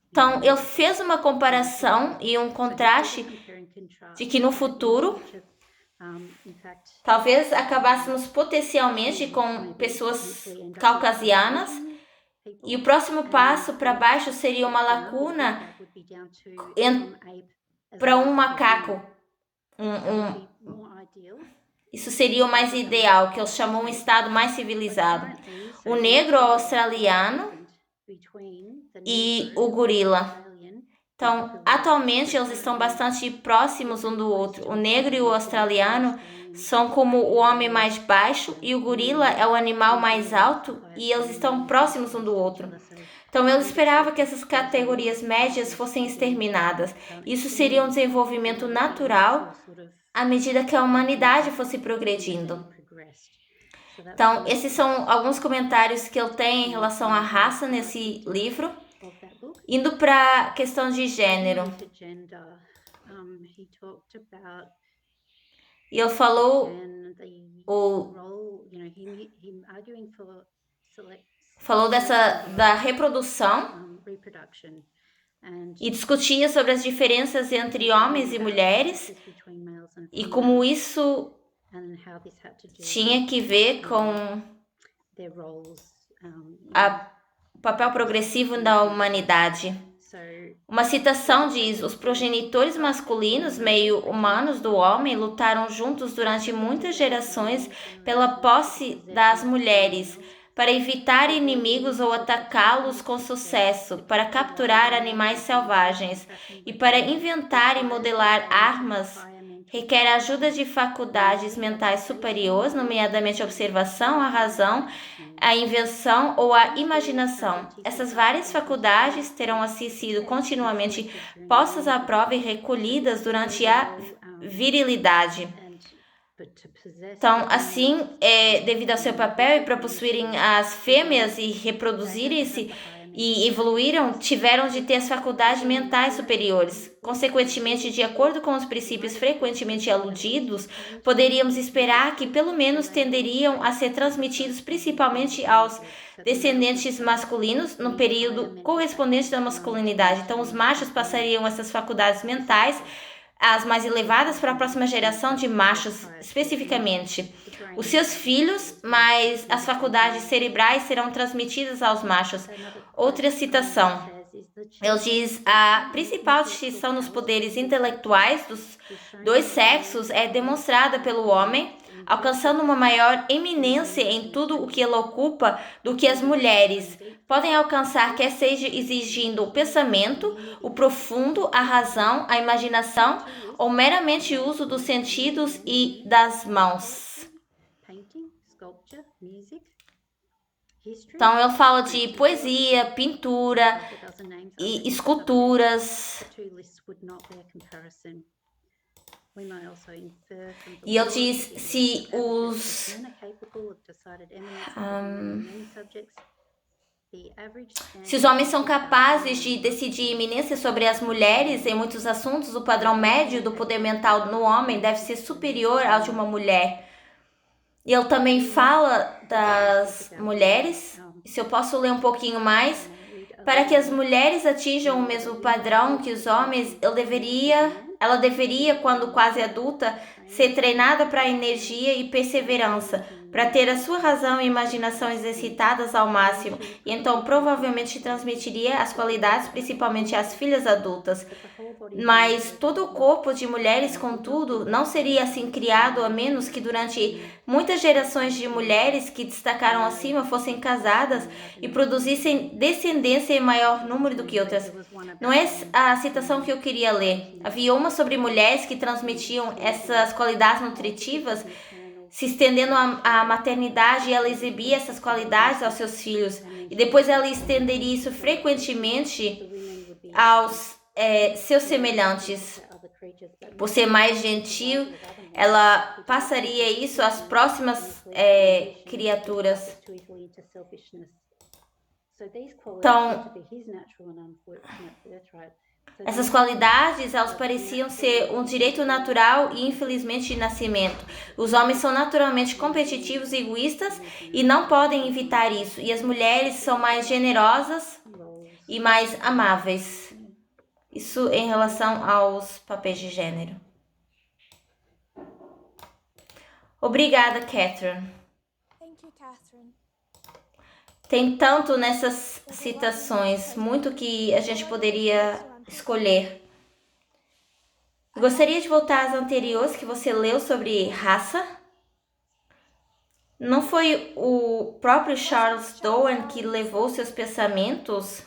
Então, ele fez uma comparação e um contraste de que no futuro, talvez acabássemos potencialmente com pessoas caucasianas, e o próximo passo para baixo seria uma lacuna para um macaco. Isso seria o mais ideal, que eles chamam um estado mais civilizado. O negro australiano e o gorila. Então, atualmente eles estão bastante próximos um do outro. O negro e o australiano são como o homem mais baixo e o gorila é o animal mais alto e eles estão próximos um do outro. Então, ele esperava que essas categorias médias fossem exterminadas. Isso seria um desenvolvimento natural à medida que a humanidade fosse progredindo. Então, esses são alguns comentários que eu tenho em relação à raça nesse livro. Indo para a questão de gênero. E ele falou da reprodução e discutia sobre as diferenças entre homens e mulheres e como isso tinha que ver com o papel progressivo da humanidade. Uma citação diz: os progenitores masculinos meio humanos do homem lutaram juntos durante muitas gerações pela posse das mulheres, para evitar inimigos ou atacá-los com sucesso, para capturar animais selvagens e para inventar e modelar armas. Requer ajuda de faculdades mentais superiores, nomeadamente a observação, a razão, a invenção ou a imaginação. Essas várias faculdades terão assim sido continuamente postas à prova e recolhidas durante a virilidade. Então, assim, devido ao seu papel e para possuírem as fêmeas e reproduzirem-se e evoluíram, tiveram de ter as faculdades mentais superiores. Consequentemente, de acordo com os princípios frequentemente aludidos, poderíamos esperar que pelo menos tenderiam a ser transmitidos principalmente aos descendentes masculinos no período correspondente da masculinidade. Então, os machos passariam essas faculdades mentais, as mais elevadas, para a próxima geração de machos, especificamente os seus filhos, mas as faculdades cerebrais serão transmitidas aos machos. Outra citação, ele diz: a principal distinção nos poderes intelectuais dos dois sexos é demonstrada pelo homem, alcançando uma maior eminência em tudo o que ele ocupa do que as mulheres podem alcançar, quer seja exigindo o pensamento, o profundo, a razão, a imaginação ou meramente o uso dos sentidos e das mãos. Então, ele fala de poesia, pintura e esculturas. E ele diz se os homens são capazes de decidir iminência sobre as mulheres em muitos assuntos, o padrão médio do poder mental no homem deve ser superior ao de uma mulher. E ele também fala das mulheres, se eu posso ler um pouquinho mais, para que as mulheres atinjam o mesmo padrão que os homens, ela deveria, quando quase adulta, ser treinada para energia e perseverança, para ter a sua razão e imaginação exercitadas ao máximo, e então provavelmente transmitiria as qualidades principalmente às filhas adultas. Mas todo o corpo de mulheres, contudo, não seria assim criado a menos que durante muitas gerações de mulheres que destacaram acima fossem casadas e produzissem descendência em maior número do que outras. Não é a citação que eu queria ler. Havia uma sobre mulheres que transmitiam essas qualidades nutritivas, se estendendo à maternidade, e ela exibia essas qualidades aos seus filhos. E depois ela estenderia isso frequentemente aos seus semelhantes. Por ser mais gentil, ela passaria isso às próximas criaturas. Então, essas qualidades, elas pareciam ser um direito natural e infelizmente de nascimento. Os homens são naturalmente competitivos e egoístas e não podem evitar isso. E as mulheres são mais generosas e mais amáveis. Isso em relação aos papéis de gênero. Obrigada, Catherine. Tem tanto nessas citações, muito que a gente poderia escolher. Gostaria de voltar às anteriores que você leu sobre raça. Não foi o próprio Charles Darwin que levou seus pensamentos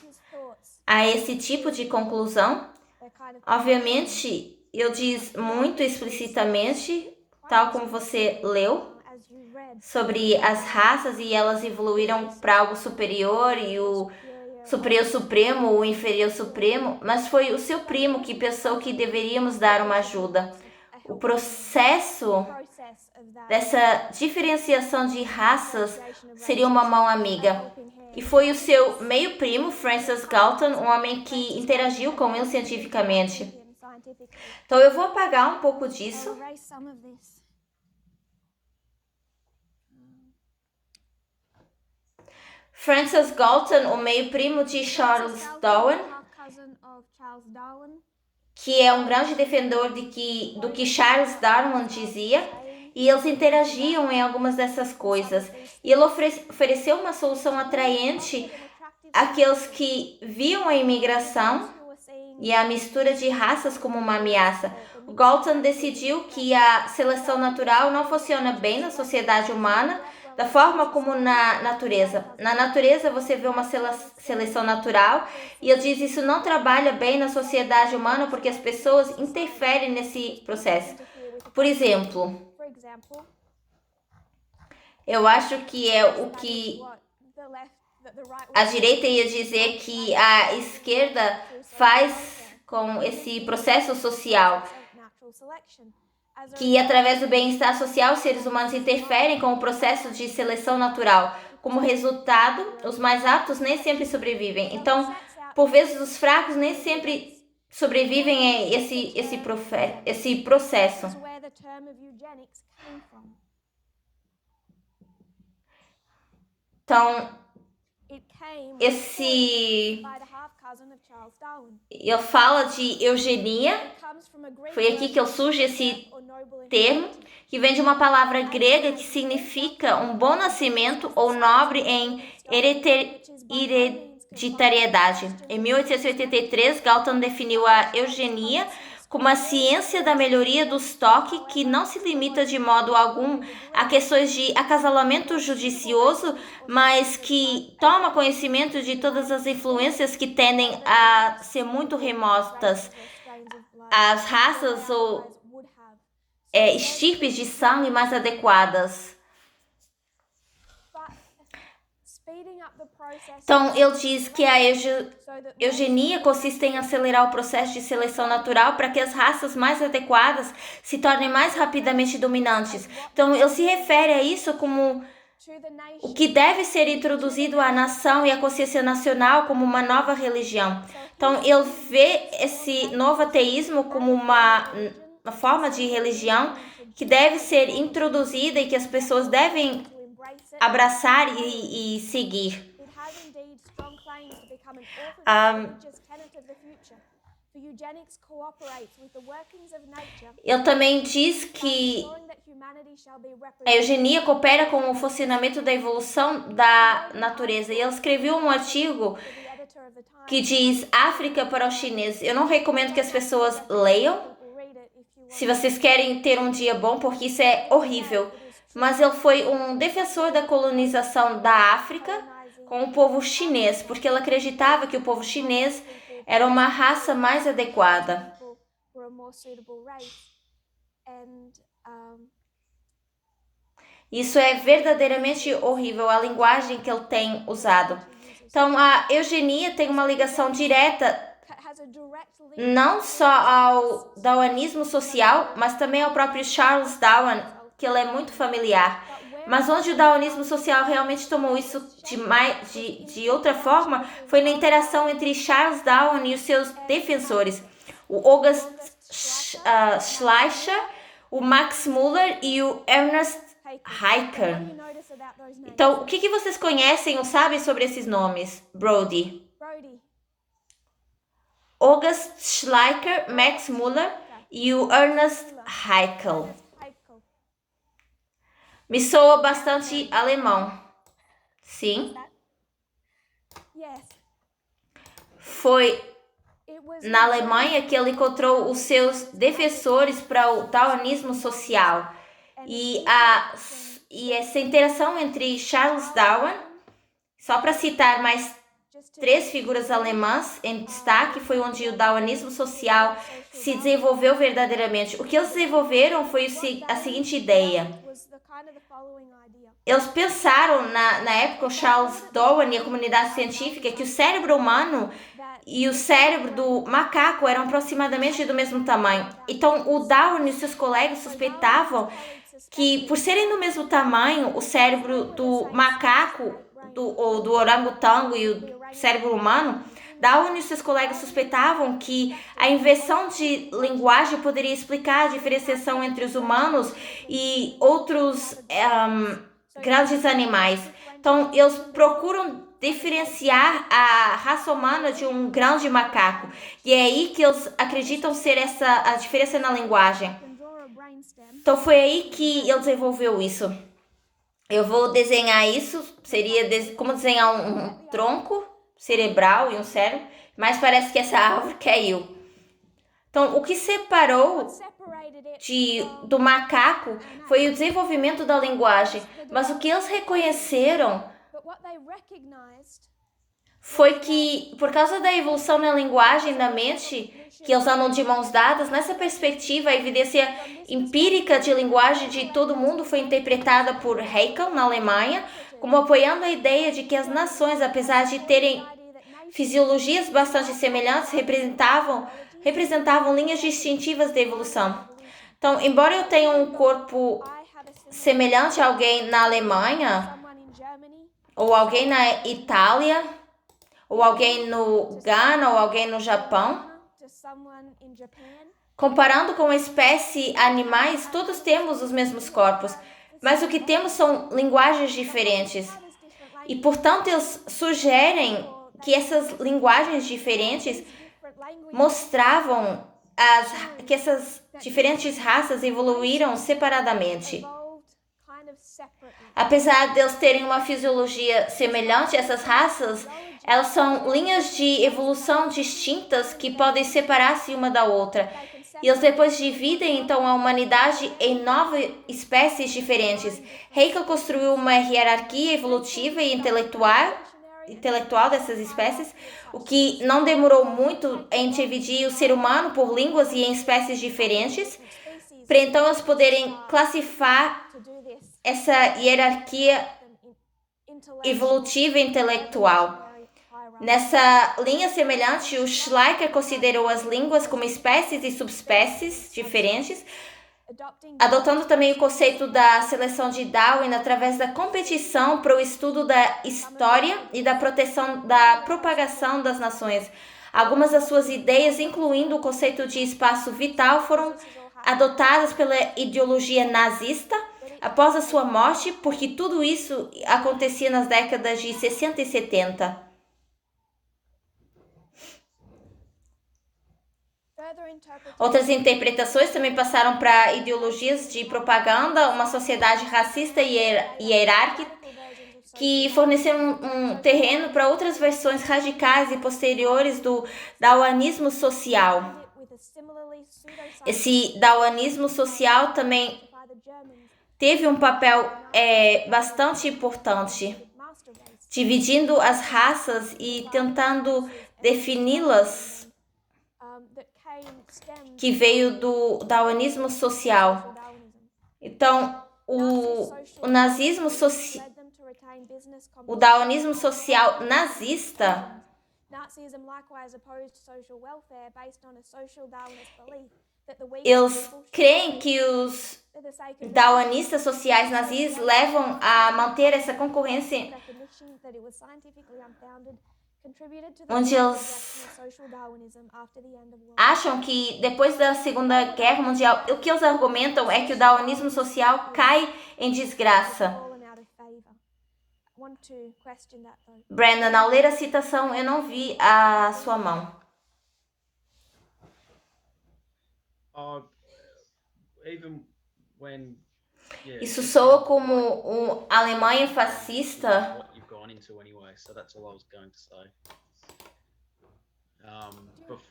a esse tipo de conclusão? Obviamente, eu diz muito explicitamente, tal como você leu, sobre as raças e elas evoluíram para algo superior e o superior supremo, o inferior supremo, mas foi o seu primo que pensou que deveríamos dar uma ajuda. O processo dessa diferenciação de raças seria uma mão amiga. E foi o seu meio-primo, Francis Galton, um homem que interagiu com ele cientificamente. Então eu vou apagar um pouco disso. Francis Galton, o meio-primo de Charles Darwin, que é um grande defensor do que Charles Darwin dizia, e eles interagiam em algumas dessas coisas. E ele ofereceu uma solução atraente àqueles que viam a imigração e a mistura de raças como uma ameaça. O Galton decidiu que a seleção natural não funciona bem na sociedade humana da forma como na natureza. Na natureza você vê uma seleção natural e ele diz isso não trabalha bem na sociedade humana porque as pessoas interferem nesse processo. Por exemplo, eu acho que é o que a direita ia dizer que a esquerda faz com esse processo social, que através do bem-estar social os seres humanos interferem com o processo de seleção natural. Como resultado, os mais aptos nem sempre sobrevivem. Então, por vezes, os fracos nem sempre sobrevivem a esse processo. Então, ele fala de eugenia, foi aqui que surge esse termo, que vem de uma palavra grega que significa um bom nascimento ou nobre em hereditariedade. Em 1883, Galton definiu a eugenia como a ciência da melhoria do estoque que não se limita de modo algum a questões de acasalamento judicioso, mas que toma conhecimento de todas as influências que tendem a ser muito remotas, as raças ou estirpes de sangue mais adequadas. Então, ele diz que a eugenia consiste em acelerar o processo de seleção natural para que as raças mais adequadas se tornem mais rapidamente dominantes. Então, ele se refere a isso como o que deve ser introduzido à nação e à consciência nacional como uma nova religião. Então, ele vê esse novo ateísmo como uma forma de religião que deve ser introduzida e que as pessoas devem abraçar e seguir. Ele também diz que a eugenia coopera com o funcionamento da evolução da natureza. E ele escreveu um artigo que diz África para os chineses. Eu não recomendo que as pessoas leiam, se vocês querem ter um dia bom, porque isso é horrível. Mas ele foi um defensor da colonização da África com o povo chinês, porque ele acreditava que o povo chinês era uma raça mais adequada. Isso é verdadeiramente horrível, a linguagem que ele tem usado. Então, a eugenia tem uma ligação direta não só ao darwinismo social, mas também ao próprio Charles Darwin, que ele é muito familiar. Mas onde o darwinismo social realmente tomou isso de outra forma foi na interação entre Charles Darwin e os seus defensores, o August Schleicher, o Max Muller e o Ernest Haeckel. Então, o que vocês conhecem ou sabem sobre esses nomes, Brody? August Schleicher, Max Muller e o Ernest Haeckel. Me soa bastante alemão. Sim. Foi na Alemanha que ele encontrou os seus defensores para o darwinismo social. E essa interação entre Charles Darwin, só para citar mais 3 figuras alemãs em destaque, foi onde o darwinismo social se desenvolveu verdadeiramente. O que eles desenvolveram foi a seguinte ideia. Eles pensaram, na época, o Charles Darwin e a comunidade científica, que o cérebro humano e o cérebro do macaco eram aproximadamente do mesmo tamanho. Então, o Darwin e seus colegas suspeitavam que, por serem do mesmo tamanho, o cérebro do macaco, ou do orangotango e o cérebro humano, Darwin e seus colegas suspeitavam que a invenção de linguagem poderia explicar a diferenciação entre os humanos e outros grandes animais. Então, eles procuram diferenciar a raça humana de um grande macaco. E é aí que eles acreditam ser a diferença na linguagem. Então, foi aí que ele desenvolveu isso. Eu vou desenhar isso, seria como desenhar um tronco cerebral e um cérebro, mas parece que essa árvore caiu. Então, o que separou do macaco foi o desenvolvimento da linguagem, mas o que eles reconheceram foi que, por causa da evolução na linguagem, da mente, que eles andam de mãos dadas, nessa perspectiva, a evidência empírica de linguagem de todo mundo foi interpretada por Haeckel, na Alemanha, como apoiando a ideia de que as nações, apesar de terem fisiologias bastante semelhantes, representavam linhas distintivas de evolução. Então, embora eu tenha um corpo semelhante a alguém na Alemanha, ou alguém na Itália, ou alguém no Ghana, ou alguém no Japão, comparando com a espécie animais, todos temos os mesmos corpos, mas o que temos são linguagens diferentes. E, portanto, eles sugerem que essas linguagens diferentes mostravam que essas diferentes raças evoluíram separadamente. Apesar de eles terem uma fisiologia semelhante, essas raças, elas são linhas de evolução distintas que podem separar-se uma da outra. E eles depois dividem, então, a humanidade em 9 espécies diferentes. Haeckel construiu uma hierarquia evolutiva e intelectual dessas espécies, o que não demorou muito em dividir o ser humano por línguas e em espécies diferentes, para então eles poderem classificar essa hierarquia evolutiva e intelectual. Nessa linha semelhante, o Schleicher considerou as línguas como espécies e subespécies diferentes, adotando também o conceito da seleção de Darwin através da competição para o estudo da história e da proteção da propagação das nações. Algumas das suas ideias, incluindo o conceito de espaço vital, foram adotadas pela ideologia nazista após a sua morte, porque tudo isso acontecia nas décadas de 60 e 70. Outras interpretações também passaram para ideologias de propaganda, uma sociedade racista e hierárquica, que forneceram um terreno para outras versões radicais e posteriores do darwinismo social. Esse darwinismo social também teve um papel bastante importante, dividindo as raças e tentando defini-las, que veio do darwinismo social. Então, o darwinismo social nazista, eles creem que os darwinistas sociais nazis levam a manter essa concorrência, onde eles acham que depois da Segunda Guerra Mundial, o que eles argumentam é que o darwinismo social cai em desgraça. Brandon, ao ler a citação, eu não vi a sua mão. Isso soa como uma Alemanha fascista.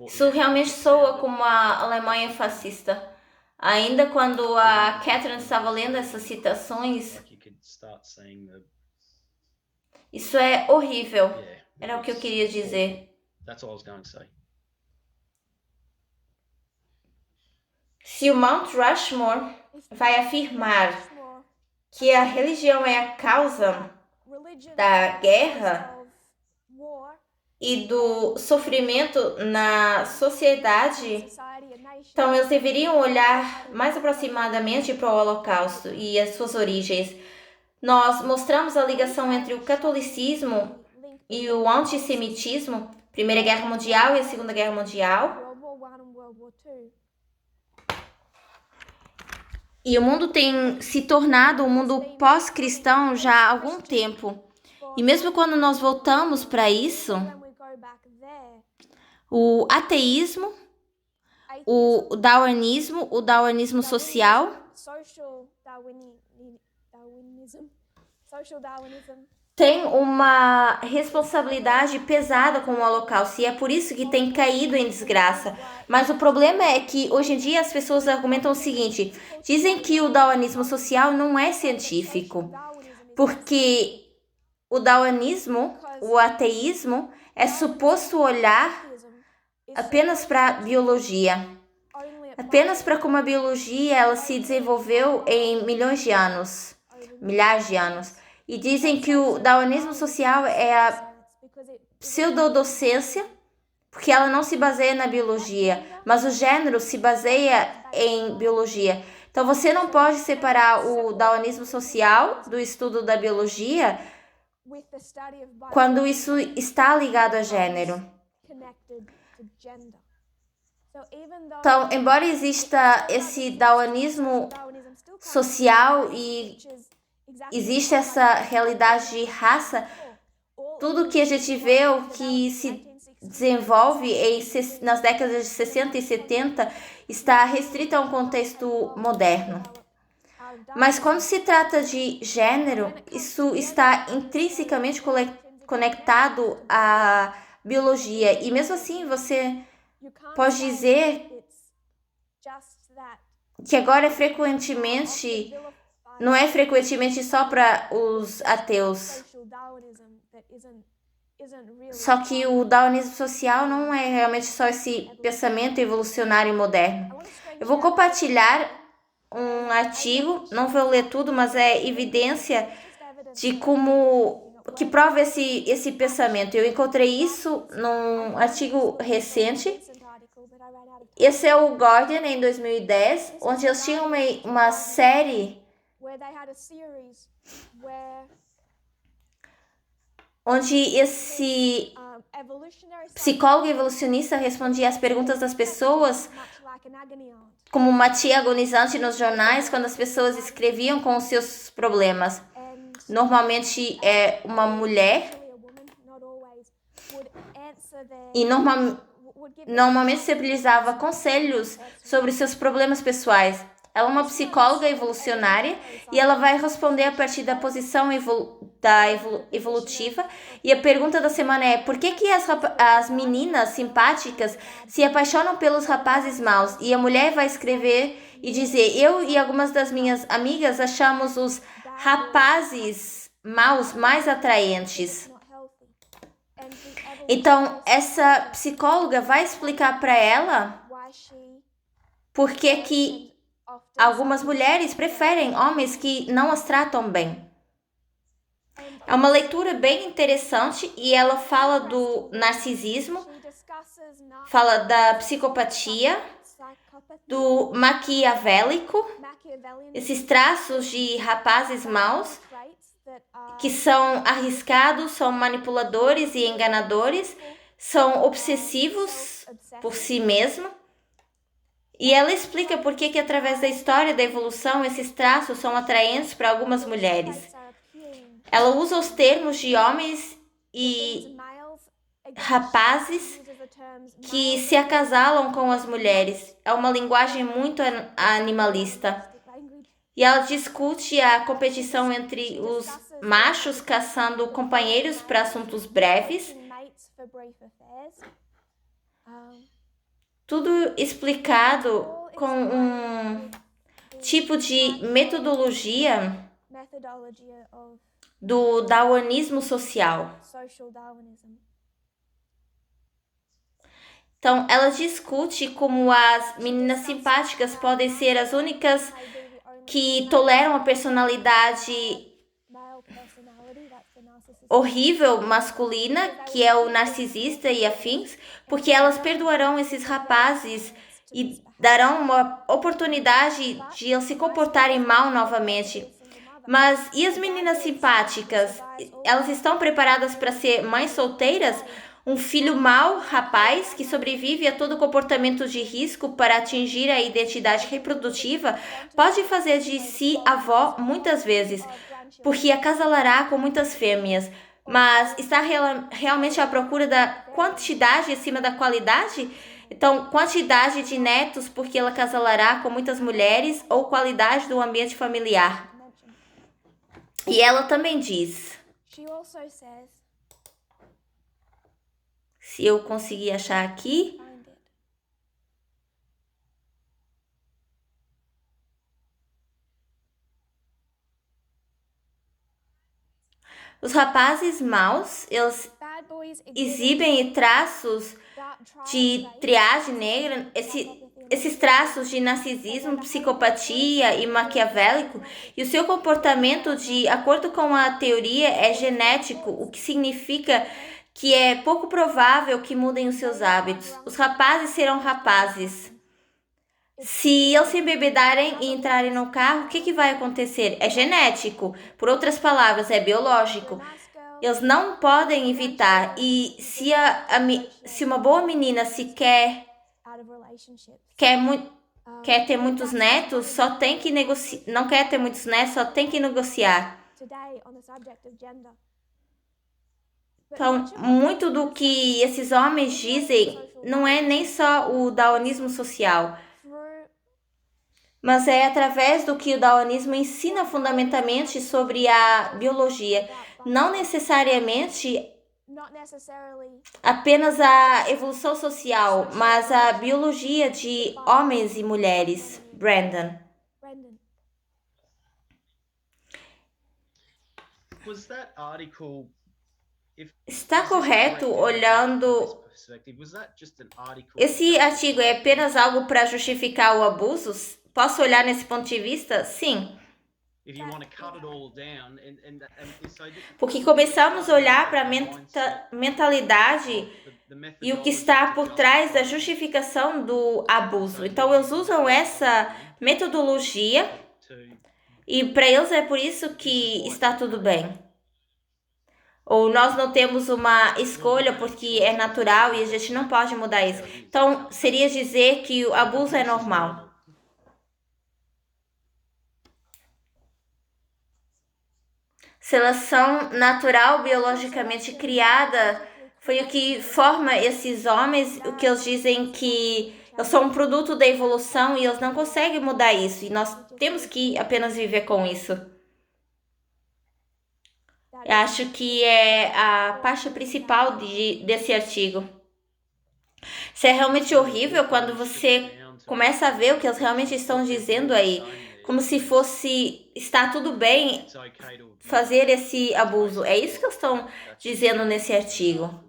Isso realmente soa como uma Alemanha fascista. Ainda quando a Catherine estava lendo essas citações, isso é horrível. Era o que eu queria dizer. Se o Mount Rushmore vai afirmar que a religião é a causa da guerra e do sofrimento na sociedade, então eles deveriam olhar mais aproximadamente para o Holocausto e as suas origens. Nós mostramos a ligação entre o catolicismo e o antissemitismo, Primeira Guerra Mundial e a Segunda Guerra Mundial. E o mundo tem se tornado um mundo pós-cristão já há algum tempo. E mesmo quando nós voltamos para isso, o ateísmo, o darwinismo social, tem uma responsabilidade pesada com o Holocausto, e é por isso que tem caído em desgraça. Mas o problema é que hoje em dia as pessoas argumentam o seguinte: dizem que o darwinismo social não é científico, porque o darwinismo, o ateísmo, é suposto olhar apenas para a biologia, apenas para como a biologia ela se desenvolveu em milhares de anos. E dizem que o darwinismo social é a pseudodocência, porque ela não se baseia na biologia, mas o gênero se baseia em biologia. Então você não pode separar o darwinismo social do estudo da biologia quando isso está ligado a gênero. Então, embora exista esse darwinismo social e existe essa realidade de raça, tudo que a gente vê, o que se desenvolve nas décadas de 60 e 70, está restrito a um contexto moderno. Mas quando se trata de gênero, isso está intrinsecamente conectado à biologia. E mesmo assim, você pode dizer que agora não é frequentemente só para os ateus. Só que o darwinismo social não é realmente só esse pensamento evolucionário moderno. Eu vou compartilhar um artigo, não vou ler tudo, mas é evidência de como que prova esse pensamento. Eu encontrei isso num artigo recente. Esse é o Guardian, em 2010, onde eles tinham uma série onde esse psicólogo evolucionista respondia às perguntas das pessoas como uma tia agonizante nos jornais, quando as pessoas escreviam com os seus problemas. Normalmente é uma mulher e normalmente sempre lhes dava conselhos sobre seus problemas pessoais. Ela é uma psicóloga evolucionária e ela vai responder a partir da posição evolutiva. E a pergunta da semana é: por que as meninas simpáticas se apaixonam pelos rapazes maus? E a mulher vai escrever e dizer: eu e algumas das minhas amigas achamos os rapazes maus mais atraentes. Então, essa psicóloga vai explicar para ela por que algumas mulheres preferem homens que não as tratam bem. É uma leitura bem interessante e ela fala do narcisismo, fala da psicopatia, do maquiavélico, esses traços de rapazes maus que são arriscados, são manipuladores e enganadores, são obsessivos por si mesmo. E ela explica por que através da história da evolução esses traços são atraentes para algumas mulheres. Ela usa os termos de homens e rapazes que se acasalam com as mulheres. É uma linguagem muito animalista. E ela discute a competição entre os machos caçando companheiros para assuntos breves. Tudo explicado com um tipo de metodologia do darwinismo social. Então, ela discute como as meninas simpáticas podem ser as únicas que toleram a personalidade horrível masculina, que é o narcisista e afins, porque elas perdoarão esses rapazes e darão uma oportunidade de eles se comportarem mal novamente. Mas e as meninas simpáticas? Elas estão preparadas para ser mães solteiras? Um filho mau, rapaz, que sobrevive a todo comportamento de risco para atingir a identidade reprodutiva, pode fazer de si avó muitas vezes, porque acasalará com muitas fêmeas, mas está realmente à procura da quantidade acima da qualidade? Então, quantidade de netos porque ela acasalará com muitas mulheres ou qualidade do ambiente familiar? E ela também diz, se eu conseguir achar aqui, os rapazes maus, eles exibem traços de triagem negra, esses traços de narcisismo, psicopatia e maquiavélico, e o seu comportamento, de acordo com a teoria, é genético, o que significa que é pouco provável que mudem os seus hábitos. Os rapazes serão rapazes. Se eles se embebedarem e entrarem no carro, o que vai acontecer? É genético. Por outras palavras, é biológico. Eles não podem evitar. E se uma boa menina quer ter muitos netos, só tem que negociar. Não quer ter muitos netos, só tem que negociar. Então, muito do que esses homens dizem não é nem só o darwinismo social, mas é através do que o darwinismo ensina fundamentalmente sobre a biologia, não necessariamente apenas a evolução social, mas a biologia de homens e mulheres. Brandon. Está correto olhando... Esse artigo é apenas algo para justificar o abuso? Posso olhar nesse ponto de vista? Sim. Porque começamos a olhar para a mentalidade e o que está por trás da justificação do abuso. Então, eles usam essa metodologia e para eles é por isso que está tudo bem. Ou nós não temos uma escolha porque é natural e a gente não pode mudar isso. Então, seria dizer que o abuso é normal. Seleção natural, biologicamente criada, foi o que forma esses homens, o que eles dizem que eles são um produto da evolução e eles não conseguem mudar isso. E nós temos que apenas viver com isso. Eu acho que é a parte principal desse artigo. Isso é realmente horrível quando você começa a ver o que eles realmente estão dizendo aí. Como se fosse, está tudo bem fazer esse abuso. É isso que eles estão dizendo nesse artigo.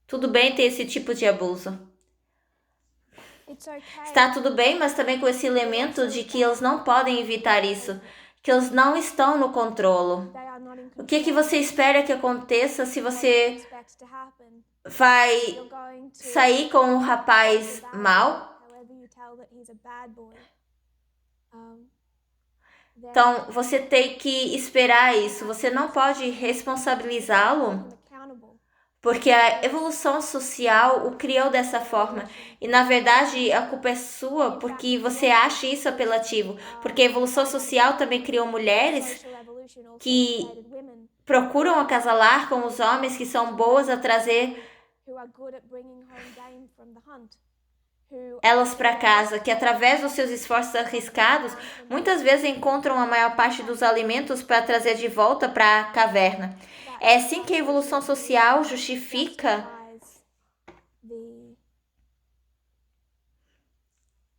Tudo bem ter esse tipo de abuso. Está tudo bem, mas também com esse elemento de que eles não podem evitar isso. Que eles não estão no controle. O que você espera que aconteça se você vai sair com um rapaz mau? Então, você tem que esperar isso. Você não pode responsabilizá-lo, porque a evolução social o criou dessa forma. E, na verdade, a culpa é sua, porque você acha isso apelativo. Porque a evolução social também criou mulheres que procuram acasalar com os homens que são boas a trazer elas para casa, que através dos seus esforços arriscados, muitas vezes encontram a maior parte dos alimentos para trazer de volta para a caverna. É assim que a evolução social justifica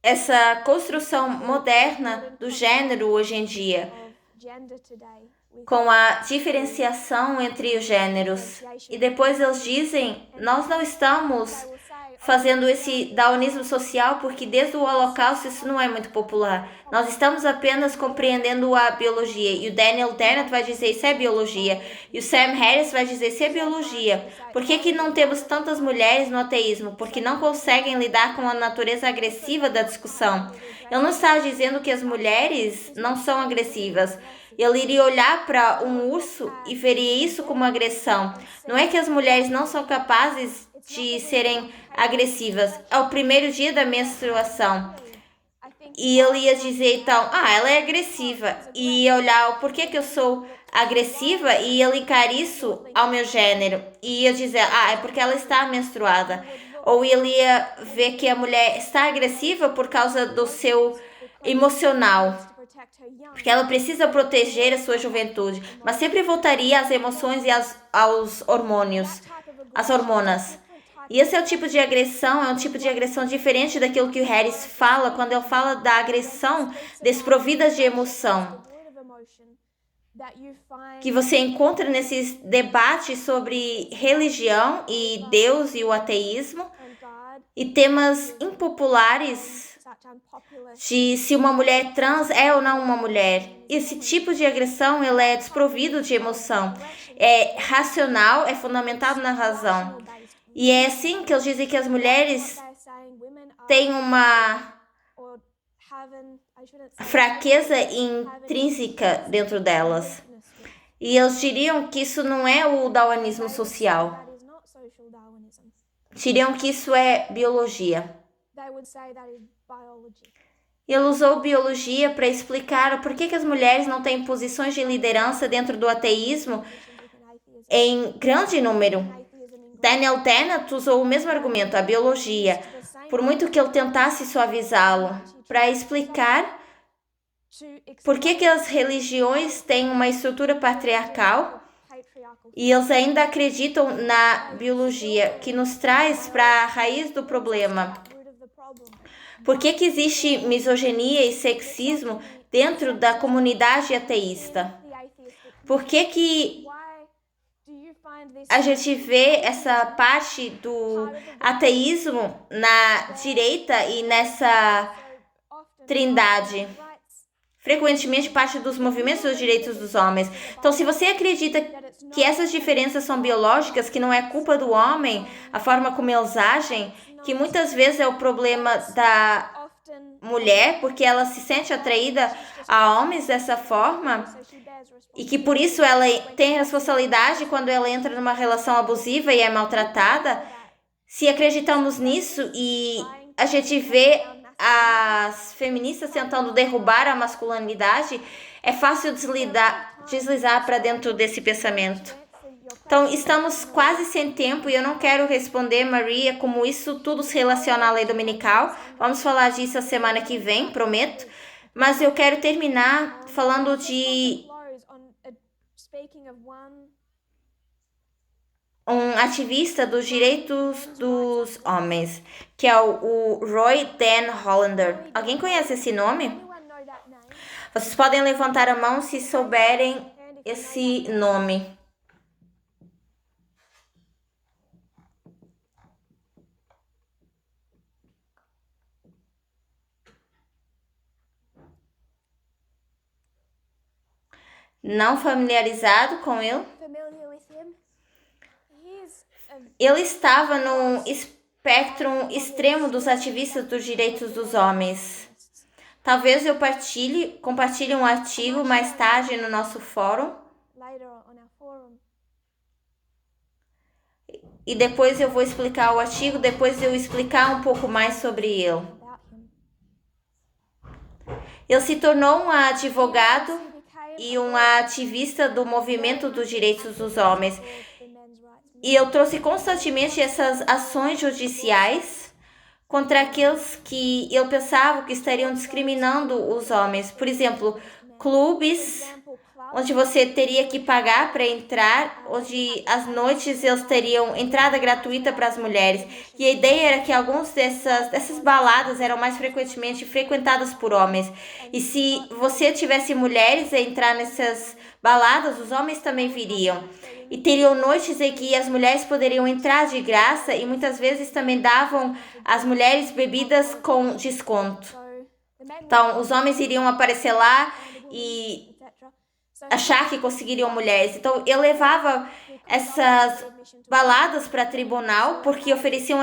essa construção moderna do gênero hoje em dia, com a diferenciação entre os gêneros. E depois eles dizem, nós não estamos fazendo esse darwinismo social porque desde o Holocausto isso não é muito popular. Nós estamos apenas compreendendo a biologia. E o Daniel Dennett vai dizer, isso é biologia. E o Sam Harris vai dizer, isso é biologia. Por que não temos tantas mulheres no ateísmo? Porque não conseguem lidar com a natureza agressiva da discussão. Ele não está dizendo que as mulheres não são agressivas. Ele iria olhar para um urso e veria isso como agressão. Não é que as mulheres não são capazes de serem agressivas. É o primeiro dia da menstruação. E ele ia dizer, então, ela é agressiva. E ia olhar o porquê que eu sou agressiva e ia linkar isso ao meu gênero. E ia dizer, é porque ela está menstruada. Ou ele ia ver que a mulher está agressiva por causa do seu emocional. Porque ela precisa proteger a sua juventude. Mas sempre voltaria às emoções e aos hormônios, às hormonas. E esse é o tipo de agressão, é um tipo de agressão diferente daquilo que o Harris fala quando ele fala da agressão desprovida de emoção, que você encontra nesses debates sobre religião e Deus e o ateísmo, e temas impopulares de se uma mulher trans é ou não uma mulher. Esse tipo de agressão ele é desprovido de emoção, é racional, é fundamentado na razão. E é assim que eles dizem que as mulheres têm uma fraqueza intrínseca dentro delas. E eles diriam que isso não é o darwinismo social. Diriam que isso é biologia. Ele usou biologia para explicar por que as mulheres não têm posições de liderança dentro do ateísmo em grande número. Daniel Dennett usou o mesmo argumento, a biologia, por muito que ele tentasse suavizá-lo, para explicar por que as religiões têm uma estrutura patriarcal e eles ainda acreditam na biologia, que nos traz para a raiz do problema. Por que existe misoginia e sexismo dentro da comunidade ateísta? Por que a gente vê essa parte do ateísmo na direita e nessa trindade frequentemente parte dos movimentos dos direitos dos homens. Então, se você acredita que essas diferenças são biológicas, que não é culpa do homem, a forma como eles agem, que muitas vezes é o problema da mulher, porque ela se sente atraída a homens dessa forma, e que por isso ela tem responsabilidade quando ela entra numa relação abusiva e é maltratada, se acreditamos nisso e a gente vê as feministas tentando derrubar a masculinidade, é fácil deslizar para dentro desse pensamento. Então, estamos quase sem tempo e eu não quero responder, Maria, como isso tudo se relaciona à lei dominical. Vamos falar disso a semana que vem, prometo. Mas eu quero terminar falando de um ativista dos direitos dos homens, que é o Roy Dan Hollander. Alguém conhece esse nome? Vocês podem levantar a mão se souberem esse nome. Não familiarizado com ele? Ele estava no espectro extremo dos ativistas dos direitos dos homens. Talvez eu compartilhe um artigo mais tarde no nosso fórum. E depois eu vou explicar o artigo, depois eu explicar um pouco mais sobre ele. Ele se tornou um advogado e um ativista do movimento dos direitos dos homens. E eu trouxe constantemente essas ações judiciais contra aqueles que eu pensava que estariam discriminando os homens. Por exemplo, clubes onde você teria que pagar para entrar, onde às noites eles teriam entrada gratuita para as mulheres. E a ideia era que algumas dessas baladas eram mais frequentemente frequentadas por homens. E se você tivesse mulheres a entrar nessas baladas, os homens também viriam. E teriam noites em que as mulheres poderiam entrar de graça e muitas vezes também davam às mulheres bebidas com desconto. Então, os homens iriam aparecer lá e achar que conseguiriam mulheres. Então, eu levava essas baladas para tribunal porque ofereciam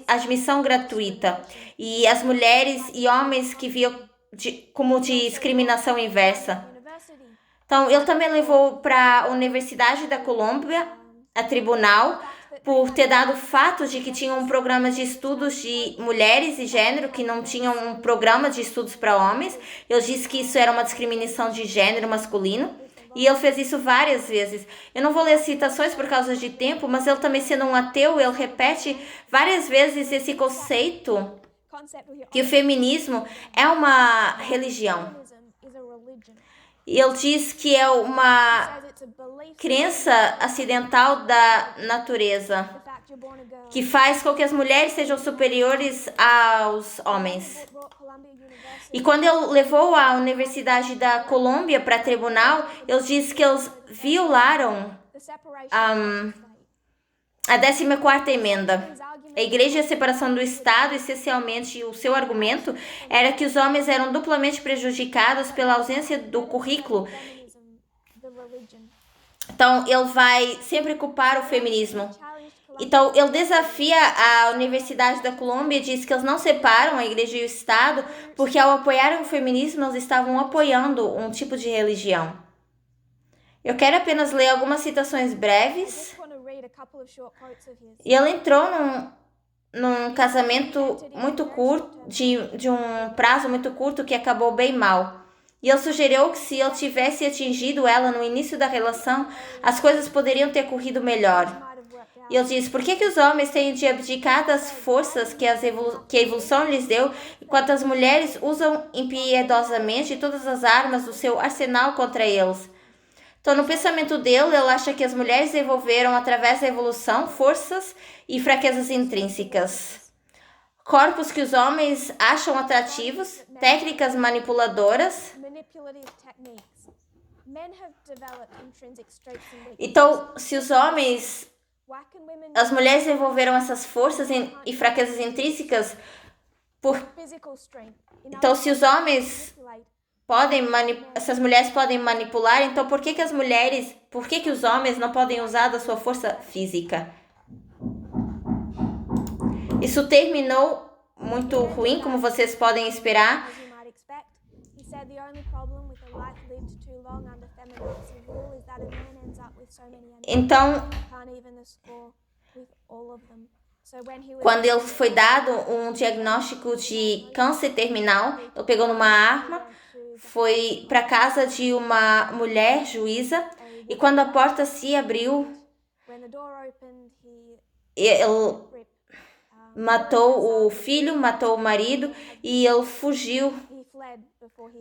admissão gratuita. E as mulheres e homens que viam como discriminação inversa. Então, ele também levou para a Universidade da Colômbia, a tribunal, por ter dado fatos de que tinham um programa de estudos de mulheres e gênero, que não tinham um programa de estudos para homens. Ele disse que isso era uma discriminação de gênero masculino. E ele fez isso várias vezes. Eu não vou ler citações por causa de tempo, mas ele também sendo um ateu, ele repete várias vezes esse conceito que o feminismo é uma religião. E ele diz que é uma crença acidental da natureza, que faz com que as mulheres sejam superiores aos homens. E quando ele levou a Universidade da Colômbia para tribunal, ele disse que eles violaram a 14ª emenda. A Igreja e a separação do Estado, essencialmente, o seu argumento era que os homens eram duplamente prejudicados pela ausência do currículo. Então, ele vai sempre culpar o feminismo. Então, ele desafia a Universidade da Colômbia e diz que eles não separam a Igreja e o Estado porque, ao apoiarem o feminismo, eles estavam apoiando um tipo de religião. Eu quero apenas ler algumas citações breves. E ele entrou num casamento muito curto, de um prazo muito curto que acabou bem mal. E ele sugeriu que se ele tivesse atingido ela no início da relação, as coisas poderiam ter corrido melhor. E ele diz, por que os homens têm de abdicar das forças que a evolução lhes deu, enquanto as mulheres usam impiedosamente todas as armas do seu arsenal contra eles? Então, no pensamento dele, ele acha que as mulheres desenvolveram, através da evolução, forças e fraquezas intrínsecas. Corpos que os homens acham atrativos, técnicas manipuladoras. Então, se os homens, as mulheres desenvolveram essas forças e fraquezas intrínsecas então, se os homens essas mulheres podem manipular, então por que os homens não podem usar da sua força física? Isso terminou muito ruim, como vocês podem esperar. Então, quando ele foi dado um diagnóstico de câncer terminal, ele pegou numa arma, foi para casa de uma mulher juíza, e quando a porta se abriu, ele matou o filho, matou o marido, e ele fugiu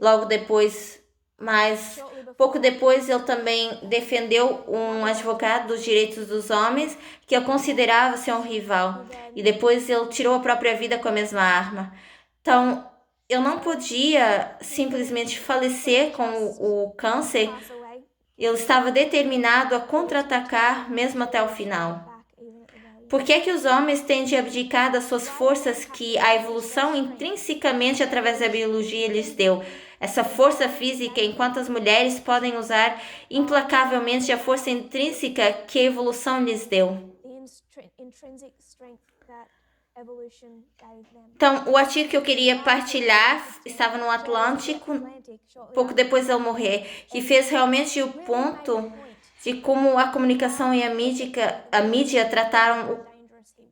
logo depois. Mas pouco depois ele também defendeu um advogado dos direitos dos homens que ele considerava ser um rival. E depois ele tirou a própria vida com a mesma arma. Então, eu não podia simplesmente falecer com o câncer. Ele estava determinado a contra-atacar mesmo até o final. Por que que os homens têm de abdicar das suas forças que a evolução intrinsecamente através da biologia lhes deu? Essa força física, enquanto as mulheres podem usar implacavelmente a força intrínseca que a evolução lhes deu. Então, o artigo que eu queria partilhar estava no Atlântico, pouco depois de eu morrer, que fez realmente o ponto de como a comunicação e a mídia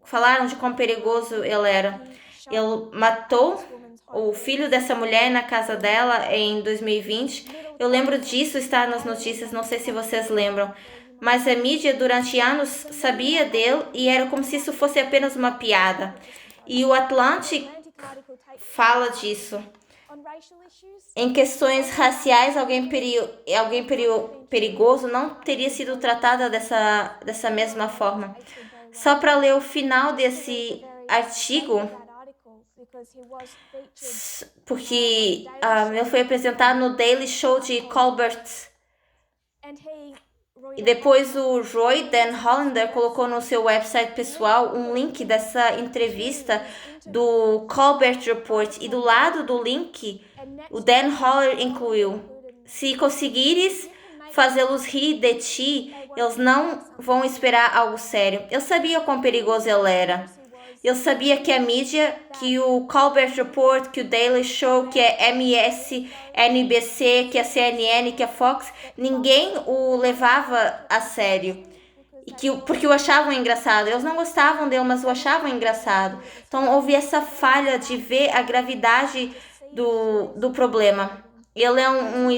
falaram de quão perigoso ele era. Ele matou o filho dessa mulher na casa dela em 2020. Eu lembro disso, está nas notícias, não sei se vocês lembram. Mas a mídia durante anos sabia dele e era como se isso fosse apenas uma piada. E o Atlantic fala disso. Em questões raciais, alguém perigoso não teria sido tratada dessa mesma forma. Só para ler o final desse artigo, porque ele foi apresentado no Daily Show de Colbert. E depois o Roy Dan Hollander colocou no seu website pessoal um link dessa entrevista do Colbert Report. E do lado do link, o Dan Hollander incluiu: se conseguires fazê-los rir de ti, eles não vão esperar algo sério. Eu sabia quão perigoso ele era. Eu sabia que a mídia, que o Colbert Report, que o Daily Show, que a MSNBC, que a CNN, que a Fox, ninguém o levava a sério. Porque o achavam engraçado. Eles não gostavam dele, mas o achavam engraçado. Então houve essa falha de ver a gravidade do problema. Ele é um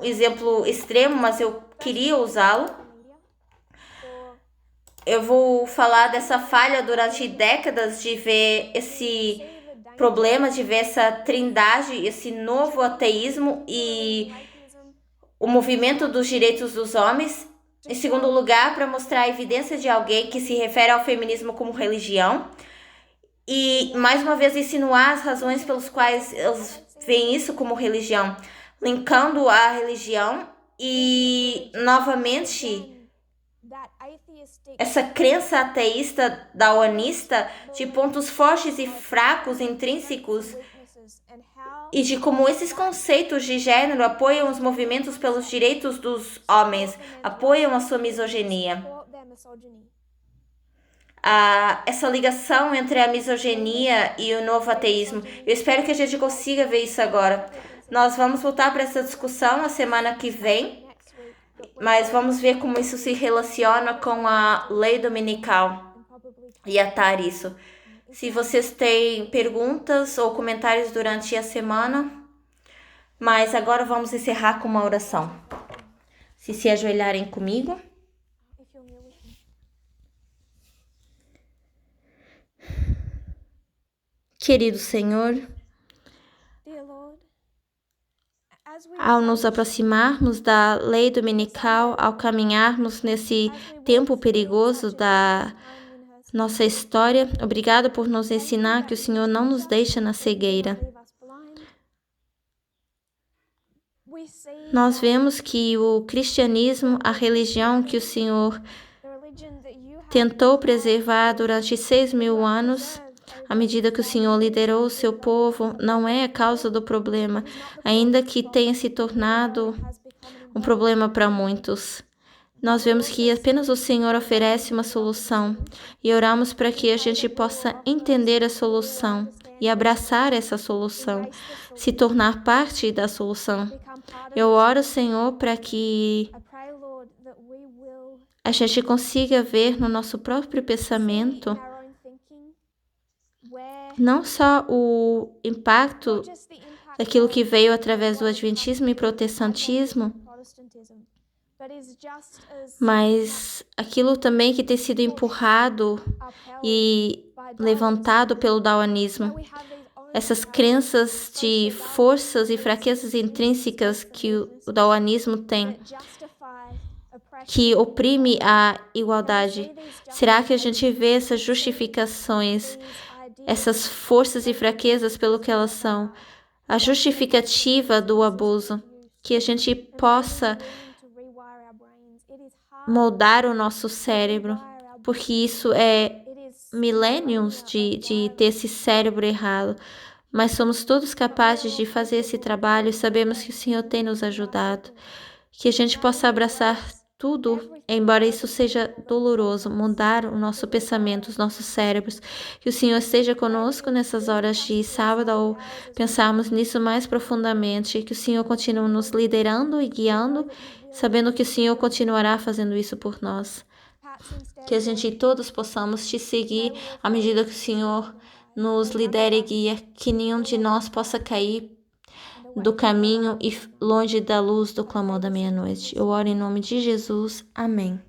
exemplo extremo, mas eu queria usá-lo. Eu vou falar dessa falha durante décadas de ver esse problema, de ver essa trindade, esse novo ateísmo e o movimento dos direitos dos homens. Em segundo lugar, para mostrar a evidência de alguém que se refere ao feminismo como religião. E, mais uma vez, insinuar as razões pelas quais eles veem isso como religião, linkando a religião e, novamente, essa crença ateísta daoanista de pontos fortes e fracos intrínsecos e de como esses conceitos de gênero apoiam os movimentos pelos direitos dos homens, apoiam a sua misoginia. Essa ligação entre a misoginia e o novo ateísmo. Eu espero que a gente consiga ver isso agora. Nós vamos voltar para essa discussão na semana que vem, mas vamos ver como isso se relaciona com a lei dominical e atar isso. Se vocês têm perguntas ou comentários durante a semana, mas agora vamos encerrar com uma oração. Se ajoelharem comigo. Querido Senhor, ao nos aproximarmos da lei dominical, ao caminharmos nesse tempo perigoso da nossa história, obrigado por nos ensinar que o Senhor não nos deixa na cegueira. Nós vemos que o cristianismo, a religião que o Senhor tentou preservar durante 6.000 anos, À medida que o Senhor liderou o seu povo, não é a causa do problema, ainda que tenha se tornado um problema para muitos. Nós vemos que apenas o Senhor oferece uma solução e oramos para que a gente possa entender a solução e abraçar essa solução, se tornar parte da solução. Eu oro, Senhor, para que a gente consiga ver no nosso próprio pensamento não só o impacto daquilo que veio através do Adventismo e protestantismo, mas aquilo também que tem sido empurrado e levantado pelo daonismo. Essas crenças de forças e fraquezas intrínsecas que o daonismo tem, que oprime a igualdade. Será que a gente vê essas justificações, essas forças e fraquezas pelo que elas são? A justificativa do abuso, que a gente possa moldar o nosso cérebro, porque isso é milênios de ter esse cérebro errado, mas somos todos capazes de fazer esse trabalho e sabemos que o Senhor tem nos ajudado, que a gente possa abraçar tudo, embora isso seja doloroso, mudar o nosso pensamento, os nossos cérebros, que o Senhor esteja conosco nessas horas de sábado ao pensarmos nisso mais profundamente, que o Senhor continue nos liderando e guiando, sabendo que o Senhor continuará fazendo isso por nós. Que a gente todos possamos te seguir à medida que o Senhor nos lidera e guia, que nenhum de nós possa cair do caminho e longe da luz do clamor da meia-noite. Eu oro em nome de Jesus. Amém.